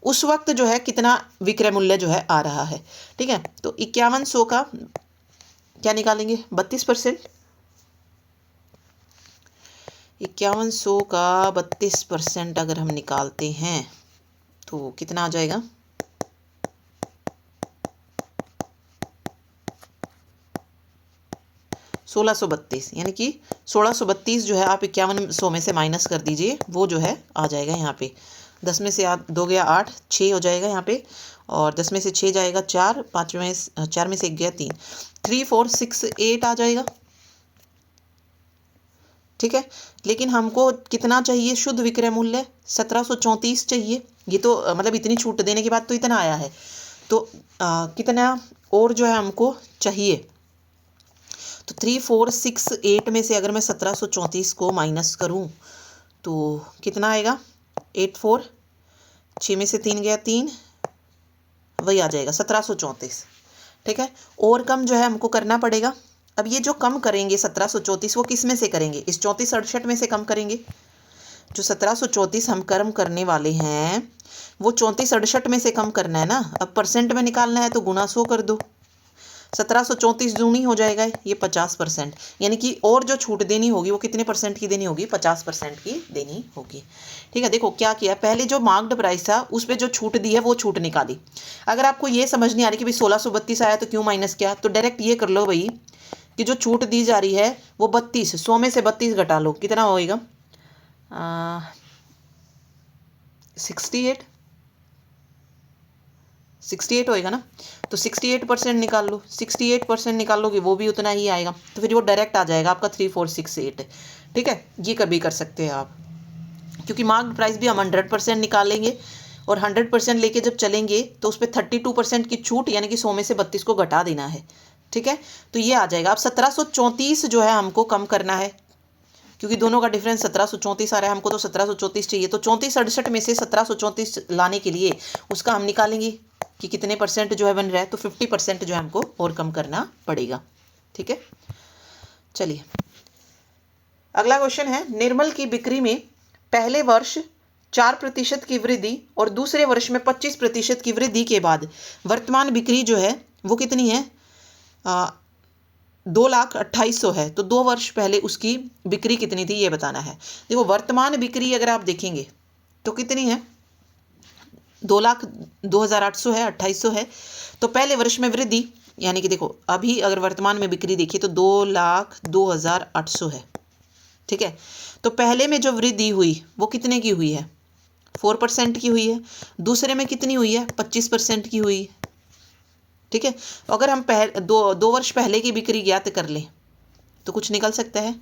उस वक्त जो है कितना विक्रय मूल्य जो है आ रहा है। ठीक है, तो 5100 का क्या निकालेंगे? 32%। 5100 का 32% अगर हम निकालते हैं तो कितना आ जाएगा? 1632, यानी कि 1632 जो है आप 5100 में से माइनस कर दीजिए, वो जो है आ जाएगा यहाँ पे। 10 में से 2 गया 8, 6 हो जाएगा यहाँ पे, और 10 में से 6 जाएगा 4, 4 में से 1 गया 3, 3468 आ जाएगा। ठीक है, लेकिन हमको कितना चाहिए? शुद्ध विक्रय मूल्य 1734 चाहिए। ये तो मतलब इतनी छूट देने के बाद तो इतना आया है, तो कितना और जो है हमको चाहिए? तो 3468 में से अगर मैं 1734 को माइनस करूं तो कितना आएगा? 84, 6 में से 3 गया 3, वही आ जाएगा 1734। ठीक है, और कम जो है हमको करना पड़ेगा। अब ये जो कम करेंगे 1734, वो किस में से करेंगे? इस 3468 में से कम करेंगे। जो 1734 हम कर्म करने वाले हैं वो 3468 में से कम करना है ना। अब परसेंट में निकालना है तो गुना 100 कर दो। 1734 दूनी हो जाएगा ये 50%, यानी कि और जो छूट देनी होगी वो कितने परसेंट की देनी होगी? 50% की देनी होगी। ठीक है, देखो क्या किया, पहले जो मार्क्ड प्राइस था उस पर जो छूट दी है वो छूट निकाली। अगर आपको ये समझ नहीं आ रही कि भाई 1632 आया तो क्यों माइनस किया, तो डायरेक्ट ये कर लो भाई कि जो छूट दी जा रही है वो 32, 100 में से 32 घटा लो, कितना होएगा? 68 होएगा ना। तो 68% निकाल लो, 68% निकाल लोगे वो भी उतना ही आएगा, तो फिर वो डायरेक्ट आ जाएगा आपका 3468। ठीक है, ये कभी कर सकते हैं आप, क्योंकि मार्क्ड प्राइस भी हम 100% निकालेंगे और 100% लेके जब चलेंगे तो उस पर 32% की छूट, यानी कि 100 में से 32 को घटा देना है। ठीक है, तो ये आ जाएगा। अब 1734 जो है हमको कम करना है, क्योंकि दोनों का डिफरेंस 1734 आ रहा है, हमको तो 1734 चाहिए। तो 3468 में से 1734 लाने के लिए उसका हम निकालेंगे कि कितने परसेंट जो है बन रहा है, तो 50% जो है हमको ओवरकम करना पड़ेगा। ठीक है, चलिए अगला क्वेश्चन है, निर्मल की बिक्री में पहले वर्ष 4% की वृद्धि और दूसरे वर्ष में 25% की वृद्धि के बाद वर्तमान बिक्री जो है वो कितनी है, 2,28,000 है। तो 2 वर्ष पहले उसकी बिक्री कितनी थी ये बताना है। देखो वर्तमान बिक्री अगर आप देखेंगे तो कितनी है, 2,02,800 है, 2800 है। तो पहले वर्ष में वृद्धि यानी कि देखो अभी अगर वर्तमान में बिक्री देखिए तो 2,02,800 है। ठीक है, तो पहले में जो वृद्धि हुई वो कितने की हुई है, 4% की हुई है। दूसरे में कितनी हुई है, 25% की हुई। ठीक है, अगर हम दो वर्ष पहले की बिक्री ज्ञात कर लें तो कुछ निकल सकता है।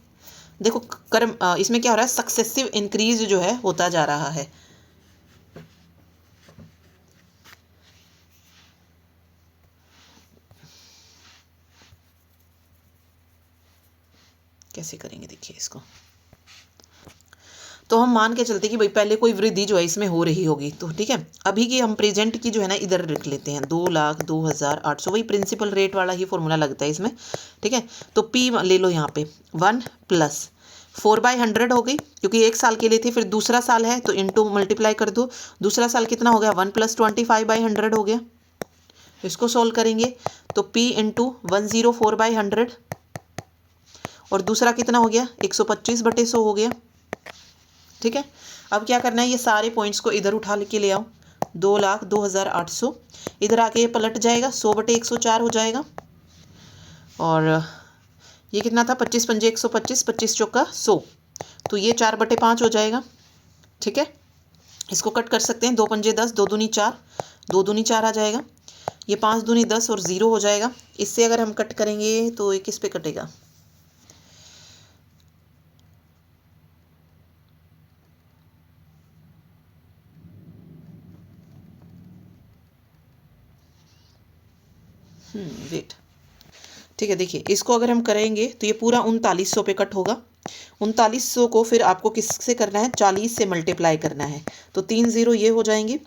देखो कर्म इसमें क्या हो रहा है, सक्सेसिव इंक्रीज जो है होता जा रहा है। कैसे करेंगे देखिए इसको, तो हम मान के चलते कि भाई पहले कोई वृद्धि जो है इसमें हो रही होगी। तो ठीक है, अभी की हम प्रेजेंट की जो है ना इधर रख लेते हैं, 2,02,800, वही प्रिंसिपल रेट वाला ही फॉर्मूला लगता है इसमें। ठीक है, तो पी ले लो यहाँ पे 1 प्लस 4/100 हो गई, क्योंकि एक साल के लिए थी। फिर दूसरा साल है तो इंटू मल्टीप्लाई कर दो, दूसरा साल कितना हो गया, 1 + 25/100 हो गया। इसको सोल्व करेंगे तो P इंटू 104/100 और दूसरा कितना हो गया, 125/100 हो गया। ठीक है, अब क्या करना है, ये सारे पॉइंट्स को इधर उठा के ले आओ, 2,02,800 इधर आके ये पलट जाएगा, 100/104 हो जाएगा। और ये कितना था, 25 पंजे 125, 25 चौका 100, तो ये 4/5 हो जाएगा। ठीक है, इसको कट कर सकते हैं, 2 पंजे 10, 2 दूनी 4, 2 दूनी 4 आ जाएगा। ये 5 दूनी 10 और 0 हो जाएगा। इससे अगर हम कट करेंगे तो ये किस पे कटेगा, वेट। ठीक है, देखिए इसको अगर हम करेंगे तो ये पूरा 3900 पे कट होगा। 3900 को फिर आपको किससे करना है, 40 से मल्टीप्लाई करना है। तो 3 0 ये हो जाएंगे।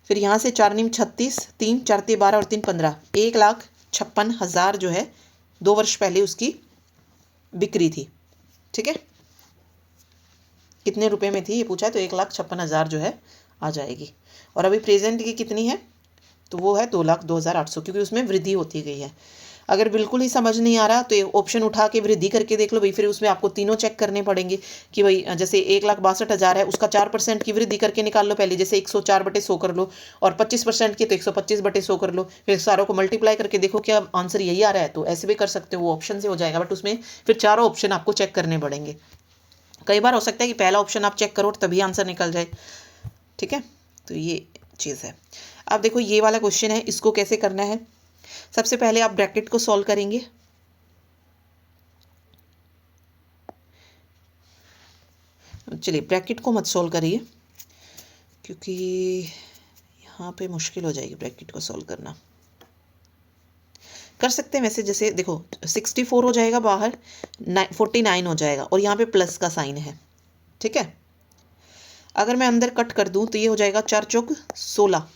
फिर यहाँ से 4 9 36, 3 4 12 और 3 15, 1,56,000 जो है 2 वर्ष पहले उसकी बिक्री थी। ठीक है, कितने रुपए में थी ये पूछा है, तो 1,56,000 जो है आ जाएगी। और अभी प्रेजेंट की कितनी है, तो वो है 2,02,800, क्योंकि उसमें वृद्धि होती गई है। अगर बिल्कुल ही समझ नहीं आ रहा तो ये ऑप्शन उठा के वृद्धि करके देख लो भाई। फिर उसमें आपको तीनों चेक करने पड़ेंगे कि भाई जैसे 1,62,000 है, उसका 4% की वृद्धि करके निकाल लो पहले, जैसे 104/100 कर लो, और 25% की तो 125/100 कर लो। फिर सारों को मल्टीप्लाई करके देखो क्या आंसर यही आ रहा है, तो ऐसे भी कर सकते हो, वो ऑप्शन से हो जाएगा। बट उसमें फिर चारों ऑप्शन आपको चेक करने पड़ेंगे। कई बार हो सकता है कि पहला ऑप्शन आप चेक करो तभी आंसर निकल जाए। ठीक है, तो ये चीज़ है। अब देखो ये वाला क्वेश्चन है, इसको कैसे करना है। सबसे पहले आप ब्रैकेट को सॉल्व करेंगे। चलिए ब्रैकेट को मत सॉल्व करिए, क्योंकि यहाँ पे मुश्किल हो जाएगी ब्रैकेट को सॉल्व करना। कर सकते हैं वैसे, जैसे देखो 64 हो जाएगा बाहर, 49 हो जाएगा और यहाँ पे प्लस का साइन है। ठीक है, अगर मैं अंदर कट कर दूँ तो ये हो जाएगा 4 चौक 16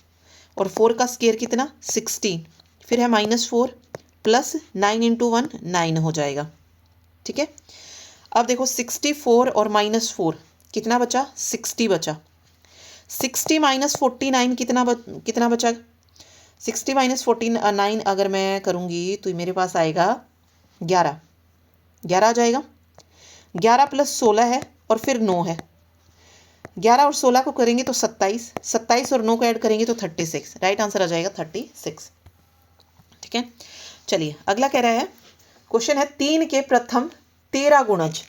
और 4 का स्क्वायर कितना 16, फिर है -4 प्लस 9 × 1 9 हो जाएगा। ठीक है, अब देखो 64 और -4 कितना बचा, 60 बचा। 60 - 49 कितना बचा, 60 - 49 अगर मैं करूँगी तो मेरे पास आएगा 11 आ जाएगा। 11 + 16 है और फिर 9 है। 11 और 16 को करेंगे तो 27, 27 और 9 को ऐड करेंगे तो 36। राइट आंसर आ जाएगा 36। ठीक है, चलिए अगला कह रहा है, क्वेश्चन है 3 के प्रथम 13 गुणज,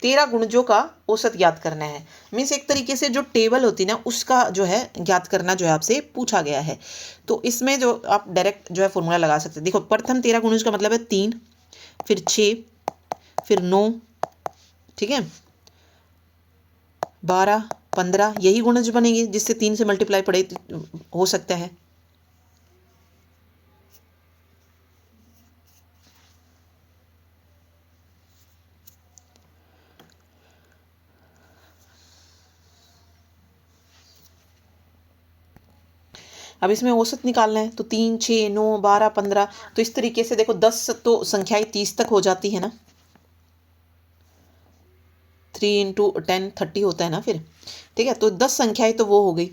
13 गुणजों का औसत ज्ञात करना है। मीन्स एक तरीके से जो टेबल होती ना उसका जो है ज्ञात करना जो है आपसे पूछा गया है। तो इसमें जो आप डायरेक्ट जो है फॉर्मूला लगा सकते हैं। देखो प्रथम 13 गुणज का मतलब है 3, फिर 6, फिर 9, ठीक है, 12, 15, यही गुणज बनेंगे जिससे 3 से मल्टीप्लाई पड़े हो सकता है। अब इसमें औसत निकालना है, तो 3, 6, 9, 12, 15, तो इस तरीके से देखो 10 तो संख्याएं 30 तक हो जाती है ना, 3 × 10 30 होता है ना फिर, ठीक है। तो 10 संख्याएं तो वो हो गई।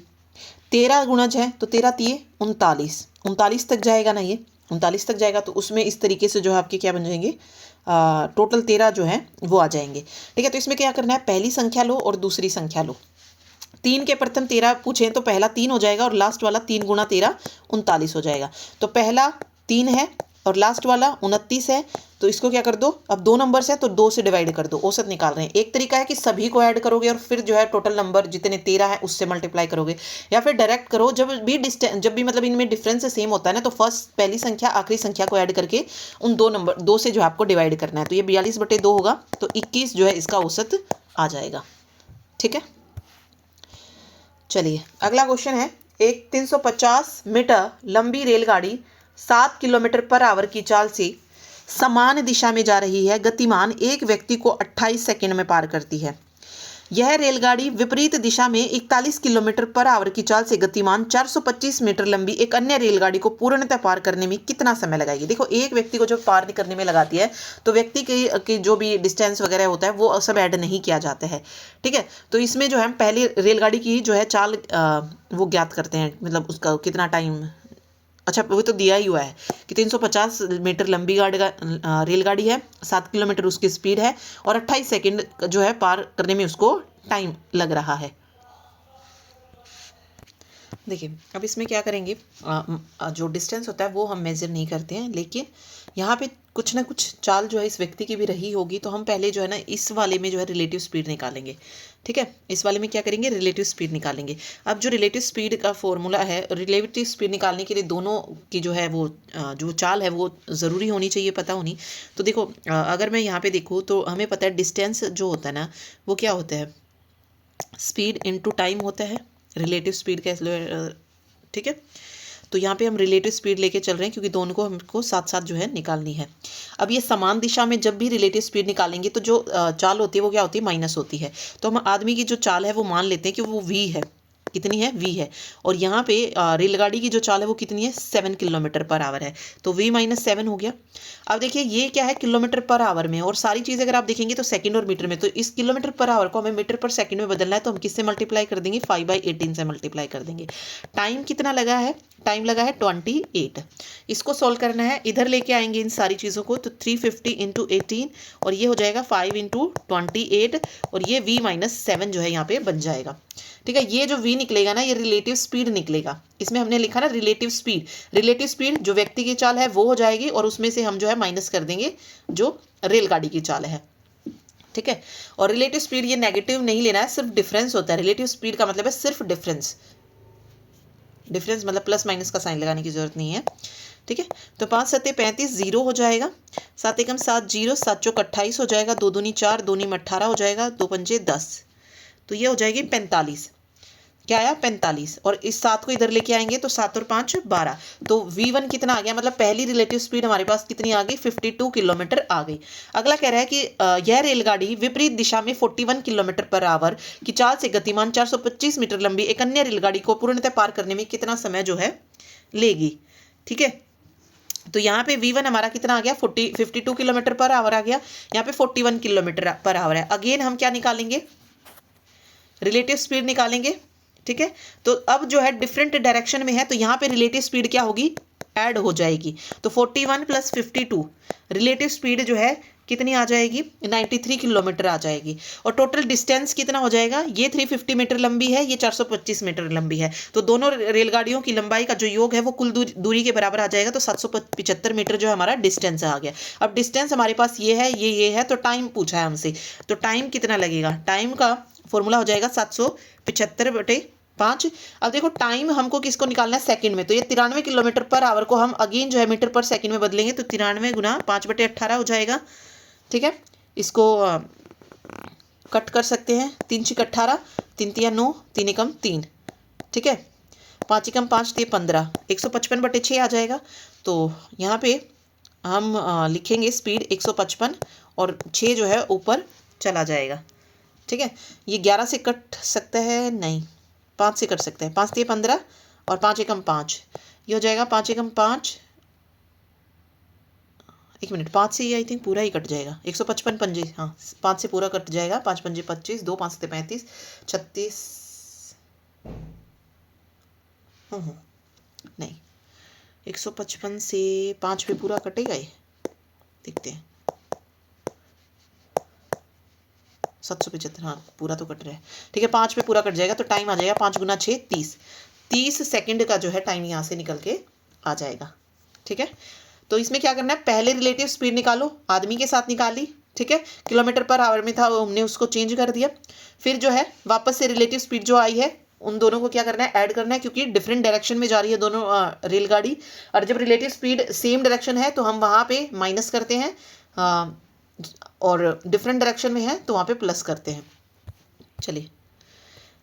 13 गुणज है तो 13 तिये 39, 39 तक जाएगा ना, ये 39 तक जाएगा, तो उसमें इस तरीके से जो है आपके क्या बन जाएंगे, टोटल 13 जो है वो आ जाएंगे, ठीक है। तो इसमें क्या करना है, पहली संख्या लो और दूसरी संख्या लो। 3 के प्रथम 13 पूछे तो पहला 3 हो जाएगा और लास्ट वाला 3 × 13 39 हो जाएगा। तो पहला 3 है और लास्ट वाला 29 है, तो इसको क्या कर दो, अब 2 नंबर्स है तो 2 से डिवाइड कर दो, औसत निकाल रहे हैं। एक तरीका है कि सभी को ऐड करोगे और फिर जो है टोटल नंबर जितने 13 है उससे मल्टीप्लाई करोगे, या फिर डायरेक्ट करो, जब भी मतलब इनमें डिफरेंस सेम होता है ना, तो फर्स्ट पहली संख्या आखिरी संख्या को ऐड करके उन 2 से जो है आपको डिवाइड करना है। तो ये 42/2 होगा, तो 21 जो है इसका औसत आ जाएगा, ठीक है। चलिए अगला क्वेश्चन है, एक 350 मीटर लंबी रेलगाड़ी 7 किलोमीटर पर आवर की चाल से समान दिशा में जा रही है, गतिमान एक व्यक्ति को 28 सेकंड में पार करती है। यह रेलगाड़ी विपरीत दिशा में 41 किलोमीटर पर आवर की चाल से गतिमान 425 मीटर लंबी एक अन्य रेलगाड़ी को पूर्णतः पार करने में कितना समय लगाएगी। देखो एक व्यक्ति को जब पार करने में लगाती है तो व्यक्ति की जो भी डिस्टेंस वगैरह होता है वो सब ऐड नहीं किया जाता है, ठीक है। तो इसमें जो है हम पहले रेलगाड़ी की जो है चाल वो ज्ञात करते हैं, मतलब उसका कितना टाइम, अच्छा वो तो दिया ही हुआ है कि 350 मीटर लंबी रेलगाड़ी है, 7 किलोमीटर उसकी स्पीड है और 28 सेकंड जो है पार करने में उसको टाइम लग रहा है। देखिए अब इसमें क्या करेंगे, जो डिस्टेंस होता है वो हम मेज़र नहीं करते हैं, लेकिन यहाँ पे कुछ ना कुछ चाल जो है इस व्यक्ति की भी रही होगी, तो हम पहले जो है ना इस वाले में जो है रिलेटिव स्पीड निकालेंगे, ठीक है। इस वाले में क्या करेंगे, रिलेटिव स्पीड निकालेंगे। अब जो रिलेटिव स्पीड का फॉर्मूला है, रिलेटिव स्पीड निकालने के लिए दोनों की जो है वो जो चाल है वो ज़रूरी होनी चाहिए, पता होनी। तो देखो अगर मैं यहाँ पे देखूँ तो हमें पता है डिस्टेंस जो होता है ना वो क्या होता है, स्पीड इनटू टाइम होता है, रिलेटिव स्पीड का, ठीक है। तो यहाँ पे हम रिलेटिव स्पीड लेके चल रहे हैं क्योंकि दोनों को हमको साथ साथ जो है निकालनी है। अब ये समान दिशा में जब भी रिलेटिव स्पीड निकालेंगे तो जो चाल होती है वो क्या होती है, माइनस होती है। तो हम आदमी की जो चाल है वो मान लेते हैं कि वो v है, कितनी है, v है। और यहाँ पे रेलगाड़ी की जो चाल है वो कितनी है, 7 किलोमीटर पर आवर है, तो v - 7 हो गया। अब देखिए ये क्या है, किलोमीटर पर आवर में, और सारी चीज़ अगर आप देखेंगे तो सेकंड और मीटर में, तो इस किलोमीटर पर आवर को हमें मीटर पर सेकंड में बदलना है, तो हम किससे मल्टीप्लाई कर देंगे, 5/18 से मल्टीप्लाई कर देंगे। टाइम कितना लगा है, टाइम लगा है 28। इसको सॉल्व करना है, इधर लेके आएंगे इन सारी चीज़ों को, तो 350 × 18 और ये हो जाएगा 5 × 28 और ये v - 7 जो है यहाँ पे बन जाएगा, ठीक है। ये जो v निकलेगा ना ये रिलेटिव स्पीड निकलेगा, इसमें हमने लिखा ना रिलेटिव स्पीड जो व्यक्ति की चाल है वो हो जाएगी और उसमें से हम जो है माइनस कर देंगे जो रेलगाड़ी की चाल है, ठीक है। और रिलेटिव स्पीड ये नेगेटिव नहीं लेना है, सिर्फ डिफरेंस होता है। रिलेटिव स्पीड का मतलब है सिर्फ डिफरेंस मतलब प्लस माइनस का साइन लगाने की जरूरत नहीं है, ठीक है। तो 5 × 7 = 35, 0 हो जाएगा, 7 × 7 0, 7 × 4 = 28 हो जाएगा, 2 दूनी 4, 2 × 18 हो जाएगा, 2 × 5 = 10, तो ये हो जाएगी 45। क्या आया, 45। और इस 7 को इधर लेके आएंगे तो 7 और 5 12, तो v1 कितना आ गया, मतलब पहली रिलेटिव स्पीड हमारे पास कितनी आ गई, 52 किलोमीटर आ गई। अगला कह रहा है कि यह रेलगाड़ी विपरीत दिशा में 41 किलोमीटर पर आवर की चाल से गतिमान 425 मीटर लंबी एक अन्य रेलगाड़ी को पूर्णतः पार करने में कितना समय जो है लेगी, ठीक है। तो यहाँ पे v1 हमारा कितना आ गया, 52 किलोमीटर पर आवर आ गया, यहाँ पे 41 किलोमीटर पर आवर है। अगेन हम क्या निकालेंगे, रिलेटिव स्पीड निकालेंगे, ठीक है। तो अब जो है डिफरेंट डायरेक्शन में है तो यहाँ पे रिलेटिव स्पीड क्या होगी, ऐड हो जाएगी, तो 41 + 52 रिलेटिव स्पीड जो है कितनी आ जाएगी, 93 किलोमीटर आ जाएगी। और टोटल डिस्टेंस कितना हो जाएगा, ये 350 मीटर लंबी है, ये 425 मीटर लंबी है, तो दोनों रेलगाड़ियों की लंबाई का जो योग है वो कुल दूरी के बराबर आ जाएगा, तो 775 मीटर जो है हमारा डिस्टेंस आ गया। अब डिस्टेंस हमारे पास ये है, ये है, तो टाइम पूछा है हमसे, तो टाइम कितना लगेगा, टाइम का फॉर्मूला हो जाएगा 775/5। अब देखो टाइम हमको किसको निकालना है, सेकंड में, तो ये 93 किलोमीटर पर आवर को हम अगेन जो है मीटर पर सेकंड में बदलेंगे, तो 93 × 5/18 हो जाएगा, ठीक है। इसको कट कर सकते हैं, 3 × 6 = 18, 3 × 3 = 9, 3 × 1 = 3, ठीक है। 5 × 5 = 15, 155/6 आ जाएगा। तो यहाँ पे हम लिखेंगे स्पीड 155 और 6 जो है ऊपर चला जाएगा, ठीक है। ये 11 से कट सकता है, नहीं 5 से कट सकता है, 5 × 3 = 15, और 5 एकम 5, ये हो जाएगा 5 एकम 5, 1 मिनट, 5 से ये आई थिंक पूरा ही कट जाएगा, 155 पंजे, हाँ 5 से पूरा कट जाएगा, 5 पंजे 25, 2 5 से 35, 36, नहीं 155 से 5 पे पूरा कटेगा ये, देखते हैं, 775, हाँ पूरा तो कट रहा है, ठीक है 5 पे पूरा कट जाएगा, तो टाइम आ जाएगा 5 गुना 6 30, 30 सेकंड का जो है टाइम यहाँ से निकल के आ जाएगा। ठीक है, तो इसमें क्या करना है, पहले रिलेटिव स्पीड निकालो, आदमी के साथ निकाली, ठीक है, किलोमीटर पर आवर में था, हमने उसको चेंज कर दिया, फिर जो है वापस से रिलेटिव स्पीड जो आई है उन दोनों को क्या करना है, ऐड करना है, क्योंकि डिफरेंट डायरेक्शन में जा रही है दोनों रेलगाड़ी, और जब रिलेटिव स्पीड सेम डायरेक्शन है तो हम वहाँ पे माइनस करते हैं, और डिफरेंट डायरेक्शन में है तो वहाँ पे प्लस करते हैं। चलिए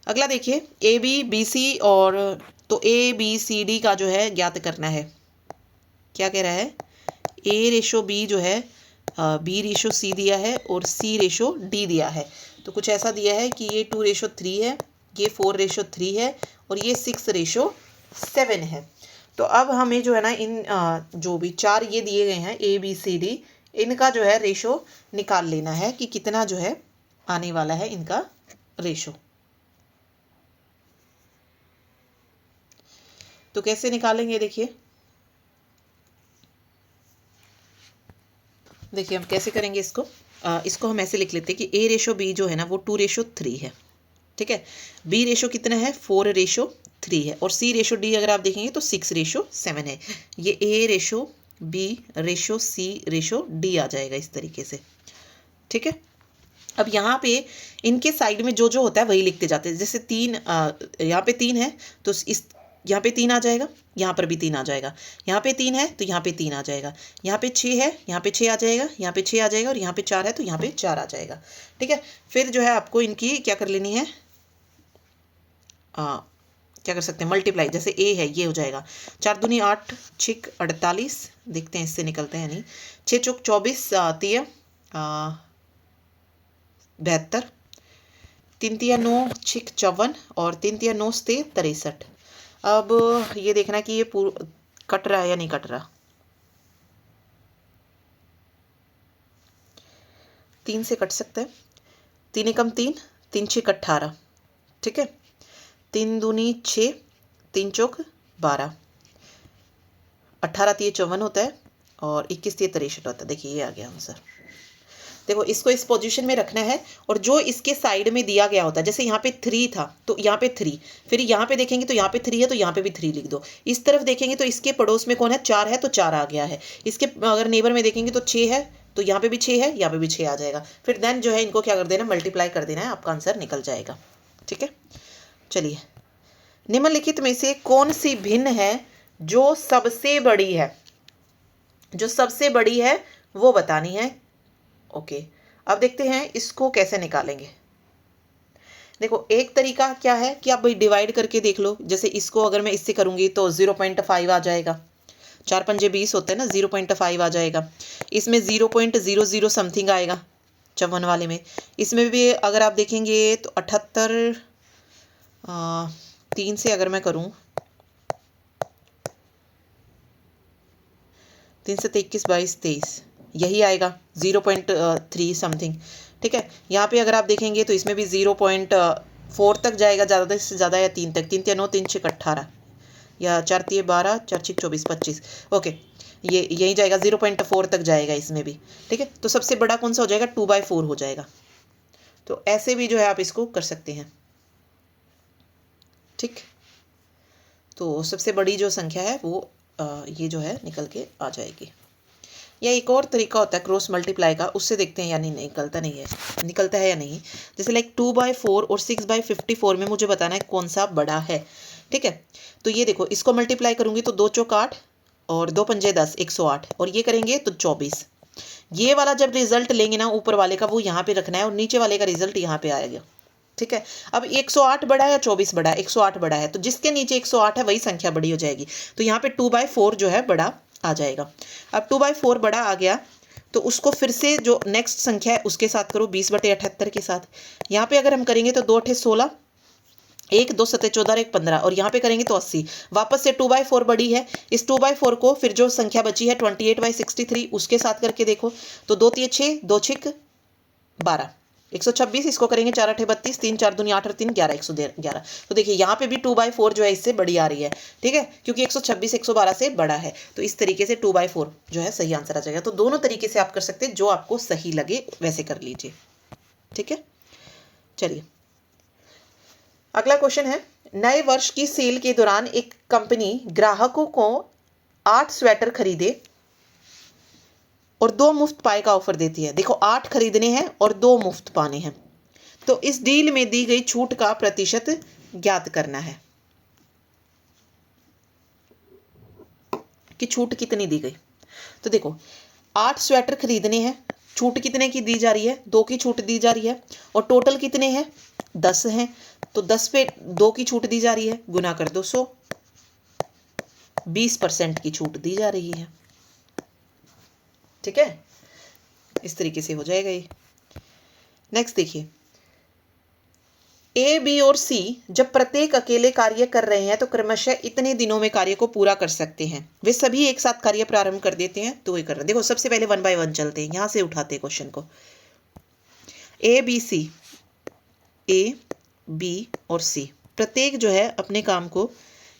अगला देखिए, ए बी बी सी, और तो ए बी सी डी का जो है ज्ञात करना है। क्या कह रहा है, ए रेशो बी जो है बी रेशो सी दिया है और सी रेशो डी दिया है, तो कुछ ऐसा दिया है कि ये 2 रेशो 3 है, ये 4 रेशो 3 है और ये 6 रेशो 7 है। तो अब हमें जो है ना इन जो भी 4 ये दिए गए हैं ए बी सी डी, इनका जो है रेशो निकाल लेना है कि कितना जो है आने वाला है इनका रेशो। तो कैसे निकालेंगे, देखिए हम कैसे करेंगे इसको, इसको हम ऐसे लिख लेते हैं कि ए रेशो बी जो है ना वो 2 रेशो 3 है, ठीक है, बी रेशो कितना है 4 रेशो 3 है, और सी रेशो डी अगर आप देखेंगे तो 6 रेशो 7 है। ये ए रेशो बी रेशो सी रेशो डी आ जाएगा इस तरीके से। ठीक है, अब यहाँ पे इनके साइड में जो जो होता है वही लिखते जाते हैं, जैसे 3 यहाँ पे 3 है तो इस यहाँ पे 3 आ जाएगा, यहाँ पर भी 3 आ जाएगा, यहाँ पे 3 है तो यहाँ पे 3 आ जाएगा, यहाँ पे 6 है यहाँ पे 6 आ जाएगा, यहाँ पे 6 आ जाएगा, और यहाँ पे 4 है तो यहाँ पे 4 आ जाएगा। ठीक है, फिर जो है आपको इनकी क्या कर लेनी है, क्या कर सकते हैं, मल्टीप्लाई, जैसे ए है ये हो जाएगा 4 दूनी 8, 6 48, देखते हैं इससे निकलते हैं नहीं, 6 चौक 24, 3 72, 3 तिया 9, 6 54, और 3 तिया 9 से 63। अब ये देखना कि ये कट रहा है या नहीं कट रहा, 3 से कट सकता है, 3 एकम 3, 3 6 18, ठीक है, 3 दूनी 6, 3 चौक 12, 18 तिये 54 होता है, और 21 तिये 63 होता है। देखिए ये आ गया आंसर। देखो इसको इस पोजीशन में रखना है, और जो इसके साइड में दिया गया होता है, जैसे यहाँ पे 3 था तो यहाँ पे 3, फिर यहाँ पे देखेंगे तो यहाँ पे 3 है तो यहाँ पे भी 3 लिख दो, इस तरफ देखेंगे तो इसके पड़ोस में कौन है 4 है तो 4 आ गया है, इसके अगर नेबर में देखेंगे तो 6 है तो यहाँ पे भी 6 है, यहाँ पे भी 6 आ जाएगा, फिर देन जो है इनको क्या कर देना, मल्टीप्लाई कर देना है, आपका आंसर निकल जाएगा। ठीक है, चलिए निम्नलिखित में से कौन सी भिन्न है जो सबसे बड़ी है, जो सबसे बड़ी है वो बतानी है। ओके, अब देखते हैं इसको कैसे निकालेंगे। देखो एक तरीका क्या है कि आप भाई डिवाइड करके देख लो, जैसे इसको अगर मैं इससे करूंगी तो 0.5 आ जाएगा, 4 पंजे 20 होता है ना, 0.5 आ जाएगा, इसमें 0.00 समथिंग आएगा 54 वाले में, इसमें भी अगर आप देखेंगे तो 78, 3 से अगर मैं करूं 3 से 21 22 23 यही आएगा 0.3 समथिंग। ठीक है, यहाँ पे अगर आप देखेंगे तो इसमें भी 0.4 तक जाएगा ज़्यादा से ज़्यादा, या 3 तक, 3 तिया 9, 3 6 18, या 4 तिये 12, 4 6 24 25। ओके, ये यही जाएगा 0.4 तक जाएगा इसमें भी। ठीक है, तो सबसे बड़ा कौन सा हो जाएगा, 2/4 हो जाएगा। तो ऐसे भी जो है आप इसको कर सकते हैं। ठीक, तो सबसे बड़ी जो संख्या है वो ये जो है निकल के आ जाएगी। या एक और तरीका होता है क्रॉस मल्टीप्लाई का, उससे देखते हैं या नहीं निकलता है या नहीं। जैसे लाइक 2/4 और 6/54 में मुझे बताना है कौन सा बड़ा है। ठीक है, तो ये देखो इसको मल्टीप्लाई करूंगी तो 2 चौक 8 और 2 पंजे 10, 108, और ये करेंगे तो 24। ये वाला जब रिजल्ट लेंगे ना ऊपर वाले का, वो यहाँ पे रखना है और नीचे वाले का रिजल्ट यहाँ पे आएगा। ठीक है, अब 108 बड़ा है या 24 बड़ा है, 108 बड़ा है, तो जिसके नीचे 108 है वही संख्या बड़ी हो जाएगी, तो यहाँ पे 2/4 जो है बड़ा आ जाएगा। अब 2/4 बड़ा आ गया तो उसको फिर से जो नेक्स्ट संख्या है उसके साथ करो, 20/78 के साथ। यहाँ पे अगर हम करेंगे तो 2 8 16, 1 2 7 14 और 1 15 और यहाँ पे करेंगे तो 80। वापस से 2/4 बड़ी है, इस 2/4 को फिर जो संख्या बची है 28/63 उसके साथ करके देखो तो 2 3 6 2 6 12 126। इसको करेंगे 4 8 32 3 4 दूनी 8 और 3 11 111। तो देखिए यहाँ पे भी 2/4 जो है इससे बड़ी आ रही है, ठीक है, क्योंकि 126 112 से बड़ा है। तो इस तरीके से 2/4 जो है सही आंसर आ जाएगा। तो दोनों तरीके से आप कर सकते हैं, जो आपको सही लगे वैसे कर लीजिए, ठीक है। चलिए अगला क्वेश्चन है, नए वर्ष की सेल के दौरान एक कंपनी ग्राहकों को 8 स्वेटर खरीदे और 2 मुफ्त पाए का ऑफर देती है। देखो 8 खरीदने हैं और 2 मुफ्त पाने हैं। तो इस डील में दी गई छूट का प्रतिशत ज्ञात करना है कि छूट कितनी दी गई। तो देखो 8 स्वेटर खरीदने हैं, छूट कितने की दी जा रही है, 2 की छूट दी जा रही है और टोटल कितने हैं 10 हैं। तो 10 पे 2 की छूट दी जा रही है, गुना कर दो 100, 20% की छूट दी जा रही है, ठीक है। इस तरीके से हो जाएगा ये। नेक्स्ट देखिए, ए बी और सी जब प्रत्येक अकेले कार्य कर रहे हैं तो क्रमशः इतने दिनों में कार्य को पूरा कर सकते हैं। वे सभी एक साथ कार्य प्रारंभ कर देते हैं तो ये कर रहे हैं। देखो सबसे पहले 1 बाय 1 चलते हैं, यहां से उठाते हैं क्वेश्चन को। A B C, A B और सी प्रत्येक जो है अपने काम को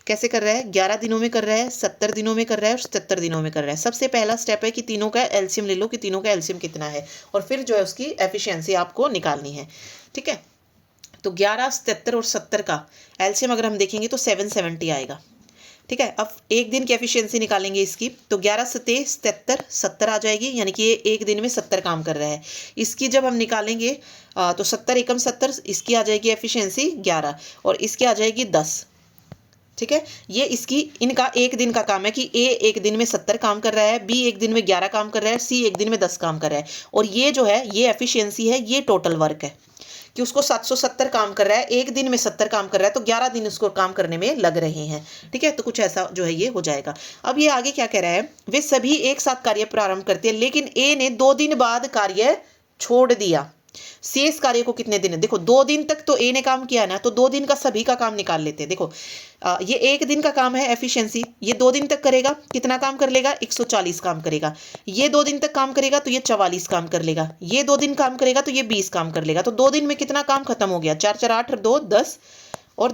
कैसे कर रहा है, 11 दिनों में कर रहा है, 70 दिनों में कर रहा है और 77 दिनों में कर रहा है। सबसे पहला स्टेप है कि तीनों का एलसीएम ले लो कि तीनों का एलसीएम कितना है और फिर जो है उसकी एफिशिएंसी आपको निकालनी है, ठीक है। तो 11 77 और 70 का एलसीएम अगर हम देखेंगे तो 770 आएगा, ठीक है। अब एक दिन की एफिशिएंसी निकालेंगे इसकी, तो 11 सते 77 70 आ जाएगी, यानी कि ये एक दिन में 70 काम कर रहा है। इसकी जब हम निकालेंगे तो 70 एकम 70, इसकी आ जाएगी एफिशिएंसी 11 और इसकी आ जाएगी 10, ठीक है। ये इसकी इनका एक दिन का काम है कि ए एक दिन में 70 काम कर रहा है, बी एक दिन में 11 काम कर रहा है, सी एक दिन में 10 काम कर रहा है। और ये जो है ये एफिशिएंसी है, ये टोटल वर्क है कि उसको 770 काम कर रहा है, एक दिन में 70 काम कर रहा है, तो 11 दिन उसको काम करने में लग रहे हैं, ठीक है। तो कुछ ऐसा जो है ये हो जाएगा। अब ये आगे क्या कह रहा है, वे सभी एक साथ कार्य प्रारंभ करते हैं लेकिन ए ने 2 दिन बाद कार्य छोड़ दिया। शेष कार्य को कितने दिन है, देखो 2 दिन तक तो ए ने काम किया ना, तो 2 दिन का सभी का काम निकाल लेते हैं। देखो ये एक दिन का काम है एफिशिएंसी, ये 2 दिन तक करेगा, कितना काम कर लेगा 140 काम करेगा। ये 2 दिन तक काम करेगा तो ये 44 काम कर लेगा। ये 2 दिन काम करेगा तो ये 20 काम कर लेगा। तो 2 दिन में कितना काम खत्म हो गया, 4 4 8 और 2 10 और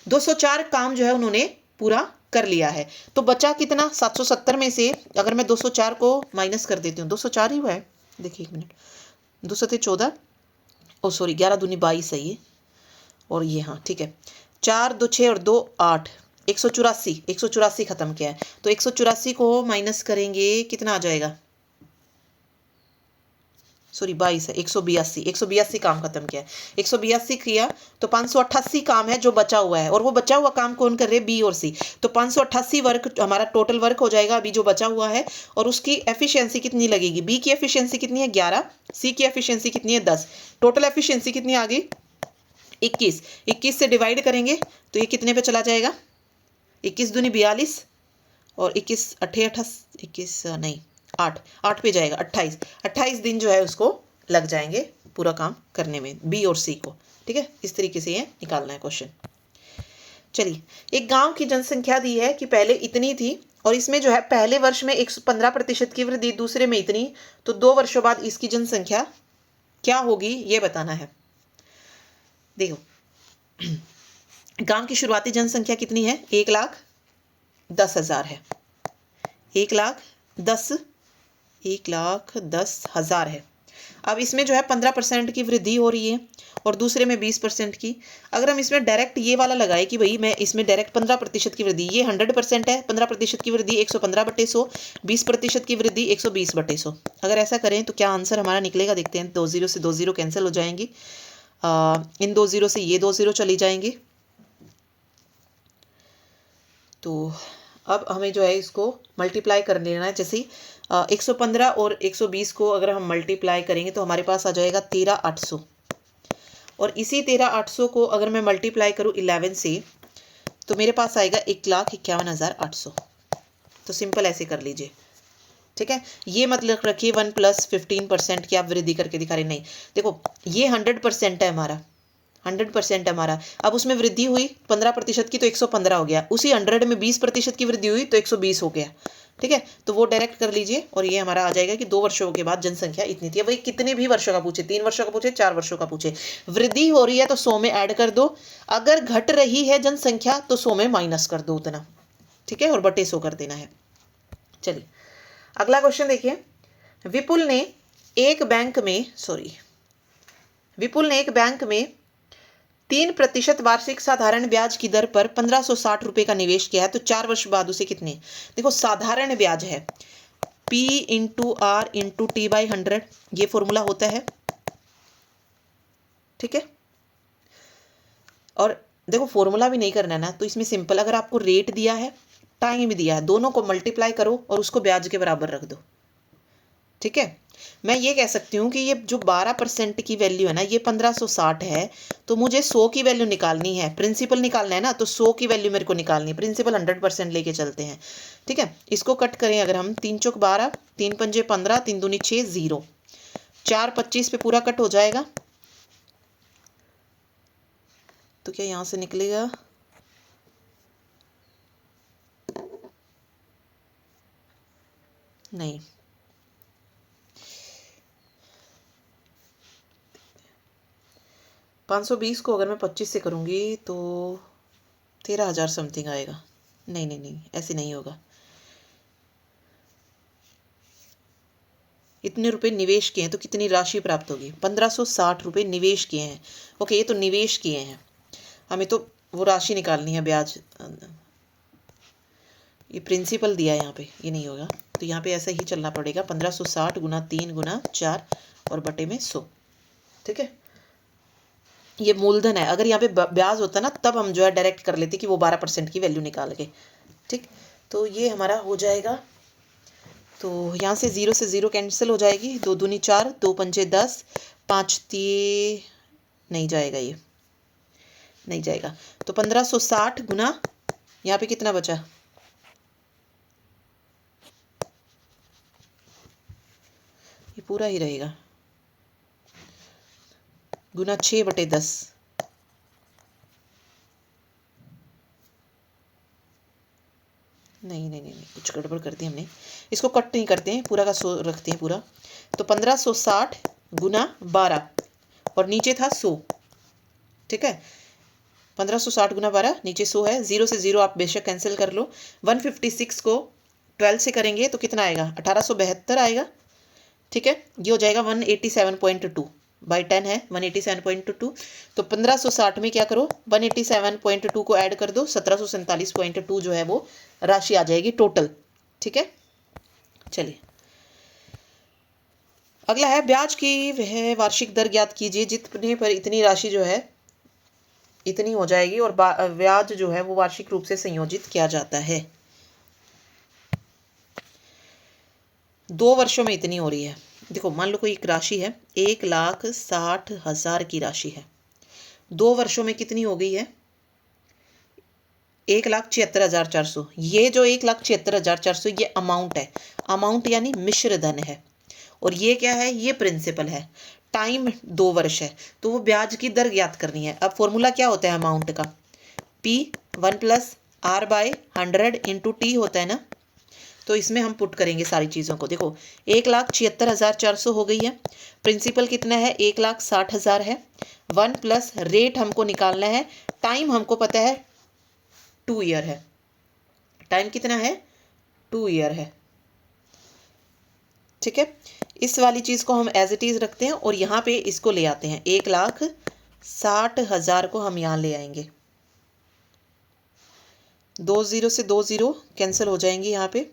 204 काम जो है उन्होंने पूरा कर लिया है। तो बचा कितना, 770 में से अगर मैं 204 को माइनस कर देती हूँ, 204 ही हुआ है, देखिए 1 मिनट, 2 सते 14 ओ सॉरी 11 दूनी 22 है ये, और ये हाँ ठीक है, 4 2 6 और 2 8, 184 खत्म किया है। तो 184 को माइनस करेंगे कितना आ जाएगा, सॉरी 22 है, 182 काम खत्म किया है। 182 किया तो 588 काम है जो बचा हुआ है, और वो बचा हुआ काम कौन कर रहे हैं, बी और सी। तो 588 वर्क हमारा टोटल वर्क हो जाएगा अभी जो बचा हुआ है, और उसकी एफिशिएंसी कितनी लगेगी, बी की एफिशिएंसी कितनी है 11, सी की एफिशिएंसी कितनी है 10, टोटल एफिशिएंसी कितनी आ गई 21। 21 से डिवाइड करेंगे तो ये कितने पे चला जाएगा, 21 दूनी 42 और 21 21 नहीं 8 पे जाएगा 28 दिन जो है उसको लग जाएंगे पूरा काम करने में, बी और सी को, ठीक है। इस तरीके से ये निकालना है क्वेश्चन। चलिए, एक गांव की जनसंख्या दी है कि पहले इतनी थी और इसमें जो है पहले वर्ष में 115% की वृद्धि, दूसरे में इतनी, तो 2 वर्षों बाद इसकी जनसंख्या क्या होगी ये बताना है। देखो गांव की शुरुआती जनसंख्या कितनी है, 1,10,000 है, 1,10,000 है। अब इसमें जो है 15% की वृद्धि हो रही है और दूसरे में 20% की। अगर हम इसमें डायरेक्ट ये वाला लगाए कि भाई मैं इसमें डायरेक्ट 15% की वृद्धि, ये 100% है, 15% की वृद्धि 115/100, 20% की वृद्धि 120/100। अगर ऐसा करें तो क्या आंसर हमारा निकलेगा, देखते हैं। 2 0 से 2 0 कैंसिल हो जाएंगी, इन 2 0 से ये 2 0 चली जाएंगी। तो अब हमें जो है इसको मल्टीप्लाई कर लेना है। जैसे 115 और 120 को अगर हम मल्टीप्लाई करेंगे तो हमारे पास आ जाएगा 13,800, और इसी 13,800 को अगर मैं मल्टीप्लाई करूँ 11 से तो मेरे पास आएगा 1,51,800। तो सिंपल ऐसे कर लीजिए, ठीक है। ये मतलब रखिए 1 + 15% की आप वृद्धि करके दिखा रहे, नहीं देखो ये 100% है हमारा, 100% हमारा। अब उसमें वृद्धि हुई 15% की तो 115 हो गया, उसी 100 में 20% की वृद्धि हुई तो 120 हो गया। ठीक है, तो वो डायरेक्ट कर लीजिए और ये हमारा आ जाएगा कि 2 वर्षों के बाद जनसंख्या इतनी थी। वही कितने भी वर्षों का पूछे, 3 वर्षों का पूछे, 4 वर्षों का पूछे, वृद्धि हो रही है तो 100 में ऐड कर दो, अगर घट रही है जनसंख्या तो 100 में माइनस कर दो उतना। ठीक है, और बटे 100 कर देना है। चलिए अगला क्वेश्चन देखिए। विपुल ने एक बैंक में 3% वार्षिक साधारण ब्याज की दर पर 1560 रुपए का निवेश किया है, तो 4 वर्ष बाद उसे कितने। देखो साधारण ब्याज है P into are into T by 100, ये फॉर्मूला होता है। ठीक है, और देखो फॉर्मूला भी नहीं करना ना, तो इसमें सिंपल, अगर आपको रेट दिया है टाइम दिया है, दोनों को मल्टीप्लाई करो और उसको ब्याज के बराबर रख दो। ठीक है, मैं ये कह सकती हूँ कि ये जो 12% की वैल्यू है ना, ये 1560 है, तो मुझे 100 की वैल्यू निकालनी है, प्रिंसिपल निकालना है ना, तो 100 की वैल्यू मेरे को निकालनी है, प्रिंसिपल 100% लेके चलते हैं। ठीक है, इसको कट करें अगर हम, 3 चौक 12, 3 पंजे 15, 3 दूनी 6, 0, 4 25 पे पूरा कट हो जाएगा। तो क्या यहाँ से निकलेगा, नहीं, 520 को अगर मैं 25 से करूँगी तो 13,000 समथिंग आएगा। नहीं नहीं नहीं, ऐसे नहीं होगा। इतने रुपए निवेश किए हैं तो कितनी राशि प्राप्त होगी, 1560 रुपए निवेश किए हैं। ओके, ये तो निवेश किए हैं, हमें तो वो राशि निकालनी है ब्याज। ये प्रिंसिपल दिया है यहाँ पे, ये नहीं होगा, तो यहाँ पे ऐसा ही चलना पड़ेगा, 1560 गुना 3 गुना 4 और बटे में 100। ठीक है, ये मूलधन है, अगर यहाँ पे ब्याज होता ना तब हम जो है डायरेक्ट कर लेते कि वो 12% की वैल्यू निकाल के। ठीक, तो ये हमारा हो जाएगा, तो यहाँ से 0 से 0 कैंसिल हो जाएगी, 2 दूनी 4, 2 पंजे 10, 5 3, नहीं जाएगा, ये नहीं जाएगा, तो 1560 गुना यहाँ पे कितना बचा, ये पूरा ही रहेगा, गुना 6/10। नहीं नहीं नहीं नहीं, कुछ गड़बड़ कर दी हमने, इसको कट नहीं करते हैं, पूरा का 100 रखते हैं पूरा। तो 1560 गुना 12 और नीचे था 100। ठीक है, 1560 गुना 12, नीचे 100 है, 0 से 0 आप बेशक कैंसिल कर लो। 156 को 12 से करेंगे तो कितना आएगा, 1872 आएगा। ठीक है, ये हो जाएगा 187.2 बाई 10 है 187.2। तो 1560 में क्या करो, 187.2 को ऐड कर दो, 1747.2 जो है वो राशि आ जाएगी टोटल। ठीक है, चलिए अगला है, ब्याज की वह वार्षिक दर ज्ञात कीजिए जितने पर इतनी राशि जो है इतनी हो जाएगी और ब्याज जो है वो वार्षिक रूप से संयोजित किया जाता है। 2 वर्षों में इतनी हो रही है। देखो मान लो कोई एक राशि है, 1,60,000 की राशि है, 2 वर्षों में कितनी हो गई है, 1,76,400। ये जो 1,76,400 ये अमाउंट है, अमाउंट यानी मिश्र धन है, और ये क्या है, ये प्रिंसिपल है। टाइम 2 वर्ष है, तो वो ब्याज की दर ज्ञात करनी है। अब फॉर्मूला क्या होता है अमाउंट का, P1 + R/100 इंटू टी होता है ना, तो इसमें हम पुट करेंगे सारी चीज़ों को। देखो 1,76,400 हो गई है, प्रिंसिपल कितना है, 1,60,000 है, 1 प्लस रेट हमको निकालना है, टाइम हमको पता है 2 ईयर है, टाइम कितना है, 2 ईयर है। ठीक है, इस वाली चीज़ को हम एज इट इज़ रखते हैं और यहाँ पे इसको ले आते हैं, 1,60,000 को हम यहाँ ले आएंगे, 2 0 से 2 0 कैंसिल हो जाएंगे, यहाँ पे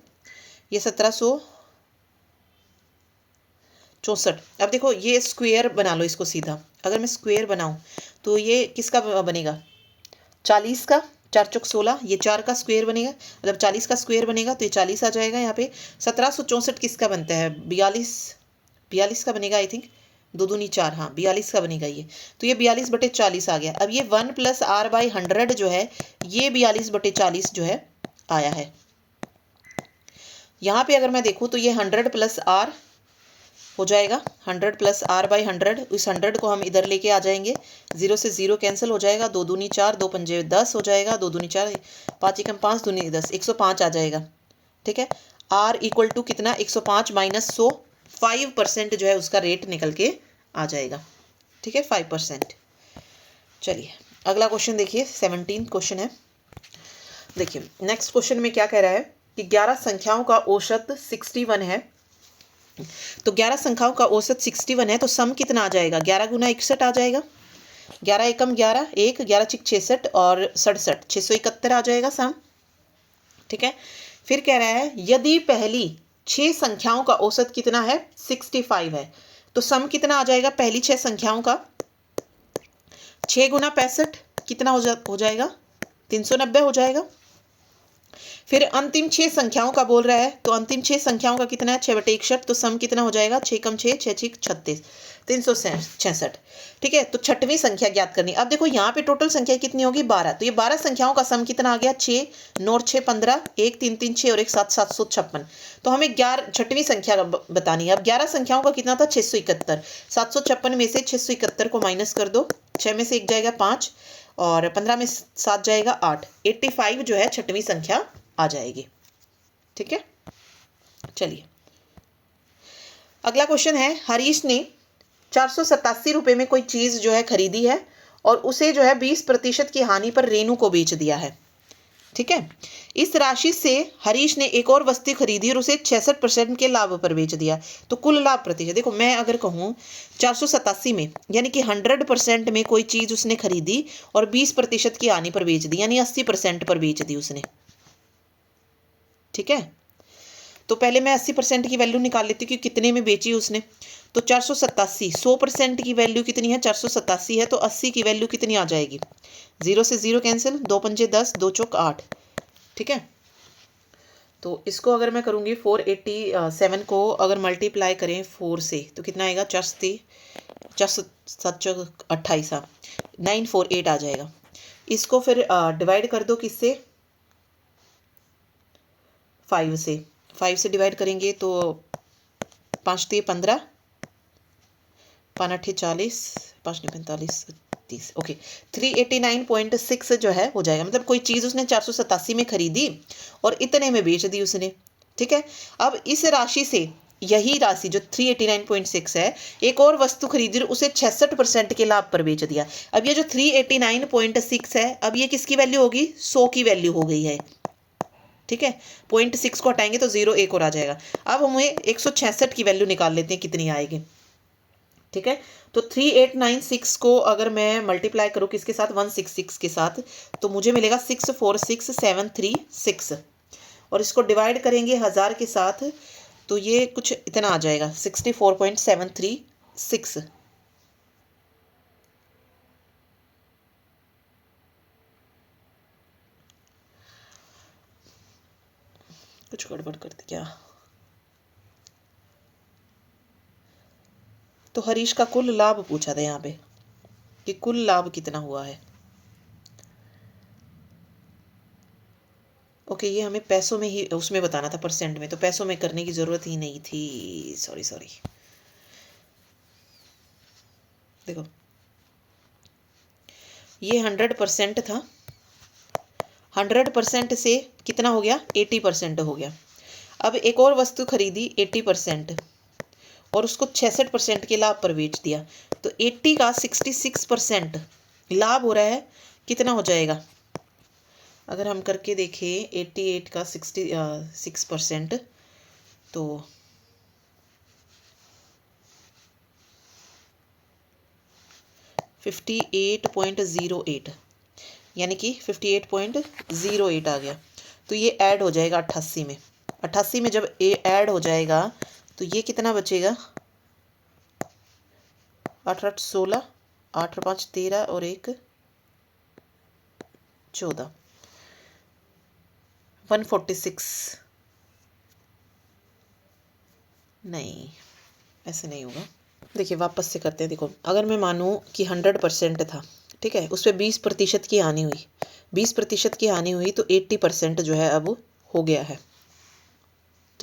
ये 1764। अब देखो ये स्क्वायर बना लो इसको सीधा, अगर मैं स्क्वायर बनाऊं तो ये किसका बनेगा, 40 का, 4 चौक 16, ये 4 का स्क्वायर बनेगा, मतलब 40 का स्क्वायर बनेगा तो ये 40 आ जाएगा यहाँ पे। 1764 किसका बनता है, 42 का बनेगा आई थिंक, 2 दूनी 4, हाँ 42 का बनेगा ये, तो ये 42/40 आ गया। अब ये 1 + R/100 जो है ये 42/40 जो है आया है। यहाँ पे अगर मैं देखूँ तो ये 100 + R हो जाएगा 100 प्लस r बाई 100। इस 100 को हम इधर लेके आ जाएंगे, 0 से 0 कैंसिल हो जाएगा, 2 दूनी 4, 2 पंजे 10 हो जाएगा, 2 दूनी 4, 5 एकम 5, दूनी 10, 105 आ जाएगा। ठीक है, r इक्वल टू कितना, 105 माइनस 100, 5% जो है उसका रेट निकल के आ जाएगा। ठीक है, 5%। चलिए अगला क्वेश्चन देखिए, 17 क्वेश्चन है। देखिए नेक्स्ट क्वेश्चन में क्या कह रहा है कि 11 संख्याओं का औसत 61 है। तो 11 संख्याओं का औसत 61 है, तो सम कितना आ जाएगा, 11 गुना 61 आ जाएगा। 11 एकम 11, 11 चिक 66 और 67, 671 आ जाएगा सम। ठीक है, फिर कह रहा है यदि पहली 6 संख्याओं का औसत कितना है, 65 है, तो सम कितना आ जाएगा पहली 6 संख्याओं का। 6 गुना 65 कितना हो जाएगा, 390 हो जाएगा। फिर अंतिम 6 संख्याओं का बोल रहा है, तो अंतिम 6 संख्याओं का कितना है, 6/61, तो सम कितना हो जाएगा, 6 कम 6, 6 6 36, 366। ठीक है, तो 6वीं संख्या ज्ञात करनी। अब देखो यहाँ पे टोटल संख्या कितनी होगी, 12, तो ये 12 संख्याओं का सम कितना आ गया, 6, 9 6 15, 1 3 3 6 और 1 7 756। तो हमें 6वीं संख्या बतानी है। अब 11 संख्याओं का कितना था, 671, 756 में से 671 को माइनस कर दो, 6 में से 1 जाएगा 5 और 15 में 7 जाएगा 8, 85 जो है 6वीं संख्या आ जाएगी। ठीक है, चलिए अगला क्वेश्चन है, हरीश ने 487 रुपए में कोई चीज जो है खरीदी है और उसे जो है 20% की हानि पर रेनू को बेच दिया है। ठीक है, इस राशि से हरीश ने एक और वस्तु खरीदी और उसे 66% के लाभ पर बेच दिया, तो कुल लाभ प्रतिशत। देखो मैं अगर कहूँ 487 में, यानी कि 100% में कोई चीज उसने खरीदी और 20% की हानि पर बेच दी, यानी 80% पर बेच दी उसने। ठीक है, तो पहले मैं 80% की वैल्यू निकाल लेती हूँ कि कितने में बेची उसने। तो 487, 100% की वैल्यू कितनी है, 487 है, तो 80 की वैल्यू कितनी आ जाएगी, 0 से 0 कैंसिल, 2 पंजे 10, 2 चौक 8। ठीक है, तो इसको अगर मैं करूँगी 487 को अगर मल्टीप्लाई करें 4 से तो कितना आएगा, 4 7 28, 948 आ जाएगा। इसको फिर डिवाइड कर दो किससे, 5 से। 5 से डिवाइड करेंगे तो 5 3 15, 5 8 40, 5 9 45 30, ओके 389.6 जो है हो जाएगा। मतलब कोई चीज़ उसने 487 में खरीदी और इतने में बेच दी उसने। ठीक है, अब इस राशि से यही राशि जो 389.6 है, एक और वस्तु खरीदी और उसे 66% के लाभ पर बेच दिया। अब ये जो 389.6 है, अब ये किसकी वैल्यू होगी, 100 की वैल्यू हो गई है। ठीक है, 0.6 को हटाएंगे तो 0 एक और आ जाएगा। अब हमें 166 की वैल्यू निकाल लेते हैं कितनी आएगी। ठीक है, तो 3896 को अगर मैं मल्टीप्लाई करूँ किसके साथ, 166 के साथ, तो मुझे मिलेगा 646736 और इसको डिवाइड करेंगे 1000 के साथ तो ये कुछ इतना आ जाएगा 64.736। कुछ गड़बड़ कर दी क्या। तो हरीश का कुल लाभ पूछा था यहाँ पे कि कुल लाभ कितना हुआ है। ओके, ये हमें पैसों में ही उसमें बताना था, परसेंट में, तो पैसों में करने की ज़रूरत ही नहीं थी, सॉरी। देखो ये 100% था, 100% से कितना हो गया, 80% हो गया। अब एक और वस्तु खरीदी 80% और उसको 66% के लाभ पर बेच दिया, तो 80 का 66% लाभ हो रहा है, कितना हो जाएगा अगर हम करके देखें 88 का 66% तो 58.08, यानी कि 58.08 आ गया। तो ये ऐड हो जाएगा 88 में। 88 में जब ए ऐड हो जाएगा तो ये कितना बचेगा, 8 8 16, 8 5 13 और 1 14, 146। नहीं, ऐसे नहीं होगा। देखिए वापस से करते हैं। देखो अगर मैं मानूँ कि 100% था, ठीक है, उस पर 20% की हानि हुई, 20% की हानि हुई तो 80% जो है अब हो गया है।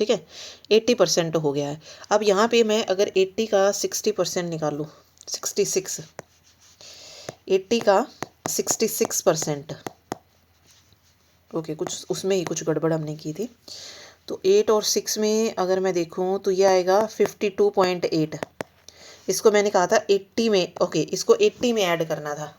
ठीक है, 80% हो गया है। अब यहाँ पे मैं अगर 80 का 60% निकालूँ, 66, 80 का 66%, ओके, कुछ उसमें ही कुछ गड़बड़ हमने की थी। तो 8 और 6 में अगर मैं देखूँ तो ये आएगा 52.8। इसको मैंने कहा था 80 में, ओके, इसको 80 में ऐड करना था।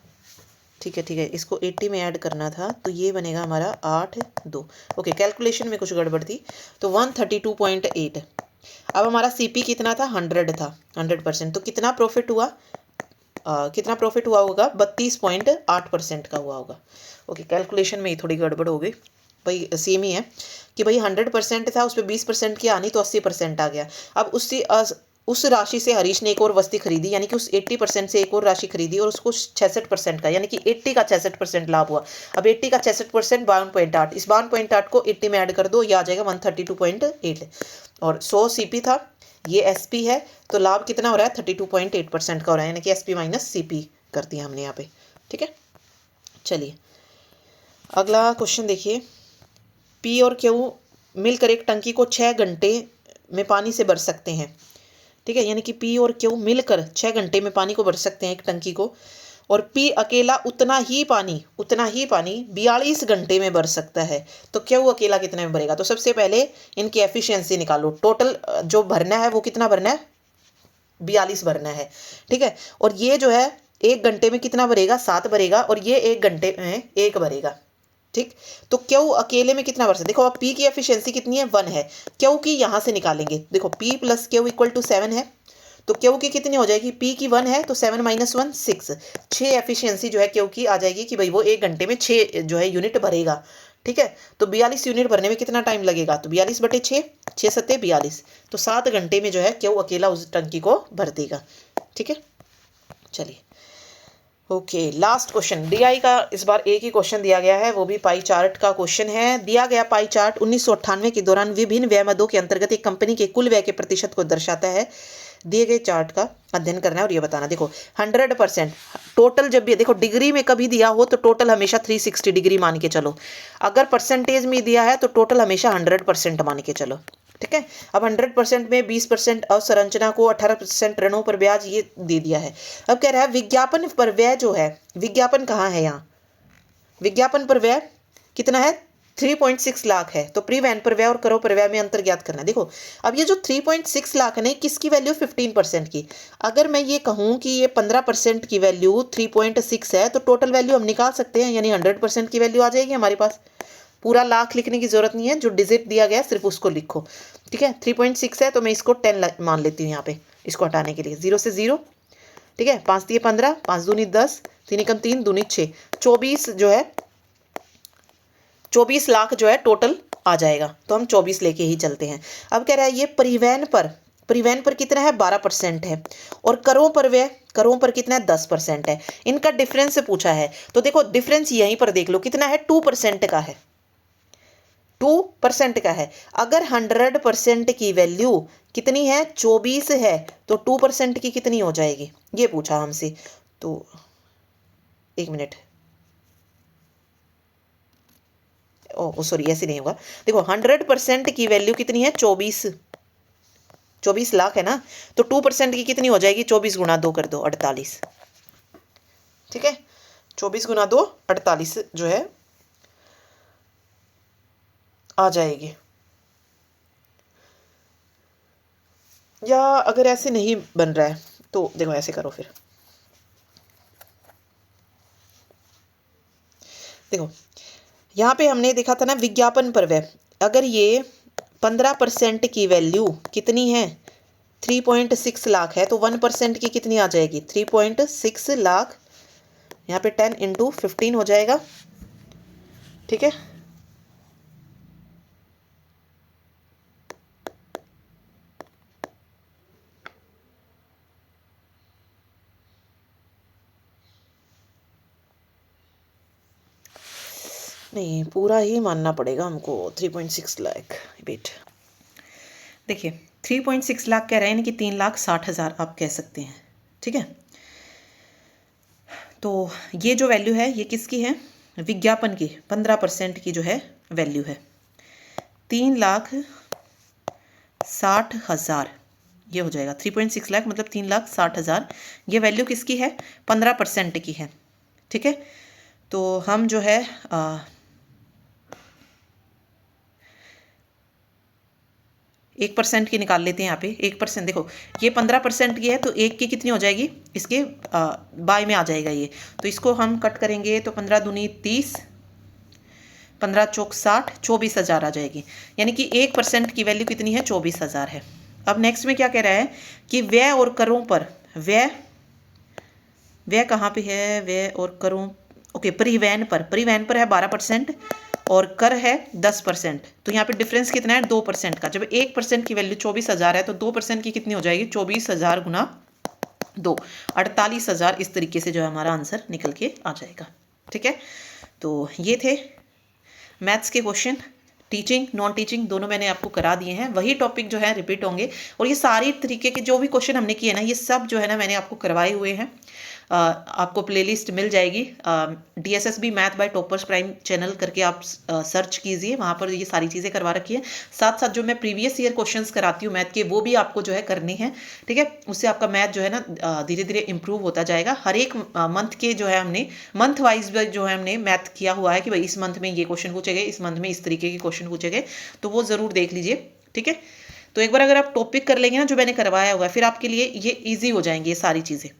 ठीक है, ठीक है, इसको 80 में ऐड करना था, तो ये बनेगा हमारा 8 2। ओके, कैलकुलेशन में कुछ गड़बड़ थी, तो 132.8। अब हमारा सीपी कितना था, 100 था, 100%। तो कितना प्रॉफिट हुआ, कितना प्रॉफिट हुआ होगा, 32.8% का हुआ होगा। ओके, कैलकुलेशन में ही थोड़ी गड़बड़ हो गई, भाई सेम ही है कि भाई 100% था, उस पर 20% की आनी तो 80% आ गया। अब उस राशि से हरीश ने एक और वस्तु खरीदी, यानी कि उस 80% से एक और राशि खरीदी और उसको 66% का, यानी कि 80 का 66% लाभ हुआ। अब 80 का 66% 52.8, इस 52.8 को 80 में ऐड कर दो, ये आ जाएगा 132.8। और 100 सीपी था, ये एसपी है, तो लाभ कितना हो रहा है, 32.8% का हो रहा है, यानी कि एसपी माइनस सीपी कर दिया हमने यहाँ पे। ठीक है, चलिए अगला क्वेश्चन देखिए। पी और क्यू मिलकर एक टंकी को 6 घंटे में पानी से भर सकते हैं। ठीक है, यानी कि पी और क्यू मिलकर 6 घंटे में पानी को भर सकते हैं एक टंकी को, और पी अकेला उतना ही पानी 42 घंटे में भर सकता है। तो क्यू अकेला कितने में भरेगा। तो सबसे पहले इनकी एफिशिएंसी निकालो। टोटल जो भरना है वो कितना भरना है, 42 भरना है। ठीक है, और ये जो है 1 घंटे में कितना भरेगा, 7 भरेगा, और ये 1 घंटे में 1 भरेगा। ठीक, तो क्यू अकेले में कितना भर सकते, देखो अब पी की एफिशिएंसी कितनी है, 1 है। क्यू की यहाँ से निकालेंगे, देखो P plus Q equal to 7 है, तो क्यू की कितनी हो जाएगी, पी की 1 है, तो 7 माइनस 1 6। 6 एफिशिएंसी जो है क्यू की आ जाएगी कि भाई वो 1 घंटे में 6 जो है यूनिट भरेगा। ठीक है, तो 42 यूनिट भरने में कितना टाइम लगेगा, तो 42 बटे 6, 6 सत्ते 42, तो 7 घंटे में जो है क्यू अकेला उस टंकी को भर देगा। ठीक है, चलिए ओके, लास्ट क्वेश्चन। डीआई का इस बार एक ही क्वेश्चन दिया गया है, वो भी पाई चार्ट का क्वेश्चन है। दिया गया पाई चार्ट 1998 के दौरान विभिन्न व्यय मदों के अंतर्गत एक कंपनी के कुल व्यय के प्रतिशत को दर्शाता है। दिए गए चार्ट का अध्ययन करना है और ये बताना। देखो 100% टोटल, जब भी देखो डिग्री में कभी दिया हो तो टोटल हमेशा 360 डिग्री मान के चलो। अगर परसेंटेज में दिया है तो टोटल हमेशा 100% मान के चलो। ठीक है, अब 100% में 20% अवसंरचना को, 18% ऋणों पर ब्याज, ये दे दिया है। अब कह रहा है विज्ञापन पर व्यय जो है, विज्ञापन कहाँ है यहाँ, विज्ञापन पर व्यय कितना है, 3.6 लाख है। तो प्री वैन पर व्यय और करों पर व्यय में अंतर ज्ञात करना है। देखो अब ये जो 3.6 लाख है, किसकी वैल्यू, 15% की। अगर मैं ये कहूँ कि ये 15% की वैल्यू 3.6 है, तो टोटल वैल्यू हम निकाल सकते हैं, यानी 100% की वैल्यू आ जाएगी हमारे पास। पूरा लाख लिखने की जरूरत नहीं है, जो डिजिट दिया गया सिर्फ उसको लिखो। ठीक है, 3.6 है तो मैं इसको 10 मान लेती हूँ यहाँ पे, इसको हटाने के लिए 0 से 0। ठीक है, 5 दिए 15, 5 दूनी 10, 3 एकम 3, दूनी 6, 24 जो है 24 लाख जो है टोटल आ जाएगा। तो हम 24 लेके ही चलते हैं। अब कह रहा है ये परिवहन पर कितना है, 12% है, और करों पर व्यय, करों पर कितना है, 10% है। इनका डिफरेंस पूछा है, तो देखो डिफरेंस यहीं पर देख लो कितना है, 2% का है, 2% का है। अगर 100% की वैल्यू कितनी है, 24 है, तो 2% की कितनी हो जाएगी, ये पूछा हमसे। तो एक मिनट, ओ सॉरी, ऐसे नहीं होगा। देखो 100% की वैल्यू कितनी है, 24 लाख है ना, तो 2% की कितनी हो जाएगी, 24 गुणा 2 कर दो, 48। ठीक है, 24 गुणा 2 48 जो है आ जाएगी। या अगर ऐसे नहीं बन रहा है तो देखो ऐसे करो, फिर देखो यहाँ पे हमने देखा था ना विज्ञापन पर व्यय, अगर ये 15% की वैल्यू कितनी है, 3.6 लाख है, तो 1% की कितनी आ जाएगी, 3.6 लाख, यहाँ पे 10 इंटू 15 हो जाएगा। ठीक है, नहीं पूरा ही मानना पड़ेगा हमको, 3.6 लाख। वेट, देखिए 3.6 लाख कह रहे हैं, कि 3,60,000 आप कह सकते हैं। ठीक है, तो ये जो वैल्यू है ये किसकी है, विज्ञापन की, 15% की जो है वैल्यू है, 3,60,000 3,60,000 ये हो जाएगा। 3.6 लाख मतलब 3,60,000। ये वैल्यू किसकी है? 15% की है। ठीक है, तो हम जो है 1% की निकाल लेते हैं यहाँ पे। 1% देखो, ये 15% की है तो एक की कितनी हो जाएगी? इसके बाय में आ जाएगा ये। तो इसको हम कट करेंगे तो 15 दूनी 30, 15 चौक 60, 24,000 आ जाएगी। यानी कि 1% की वैल्यू कितनी है? 24,000 है। अब नेक्स्ट में क्या कह रहा है कि व्यय और करों पर, व्यय कहाँ पे है? व्यय और करों, ओके, परिवहन पर है 12% और कर है 10%। तो यहाँ पे डिफरेंस कितना है? 2% का। जब 1% की वैल्यू 24,000 है तो 2% की कितनी हो जाएगी? 24,000 गुना 2, 48,000। इस तरीके से जो है हमारा आंसर निकल के आ जाएगा। ठीक है, तो ये थे मैथ्स के क्वेश्चन। टीचिंग नॉन टीचिंग दोनों मैंने आपको करा दिए हैं। वही टॉपिक जो है रिपीट होंगे और ये सारी तरीके के जो भी क्वेश्चन हमने किए ना, ये सब जो है ना मैंने आपको करवाए हुए हैं। आपको प्लेलिस्ट मिल जाएगी। DSSB math bye toppers prime channel करके आप सर्च कीजिए, वहाँ पर ये सारी चीज़ें करवा रखी है। साथ साथ जो मैं प्रीवियस ईयर क्वेश्चंस कराती हूँ मैथ के, वो भी आपको जो है करने हैं। ठीक है, उससे आपका मैथ जो है ना धीरे धीरे इंप्रूव होता जाएगा। हर एक मंथ के जो है हमने मंथ वाइज जो है हमने मैथ किया हुआ है कि भाई इस मंथ में ये क्वेश्चन पूछे गए, इस मंथ में इस तरीके के क्वेश्चन पूछे गए, तो वो ज़रूर देख लीजिए। ठीक है, तो एक बार अगर आप टॉपिक कर लेंगे ना जो मैंने करवाया हुआ है, फिर आपके लिए ये ईजी हो जाएंगी ये सारी चीज़ें।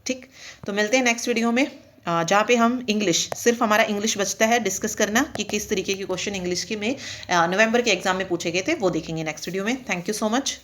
ठीक, तो मिलते हैं नेक्स्ट वीडियो में जहाँ पे हम इंग्लिश, सिर्फ हमारा इंग्लिश बचता है डिस्कस करना कि किस तरीके के क्वेश्चन इंग्लिश के में नवंबर के एग्जाम में पूछे गए थे, वो देखेंगे नेक्स्ट वीडियो में। Thank you so much.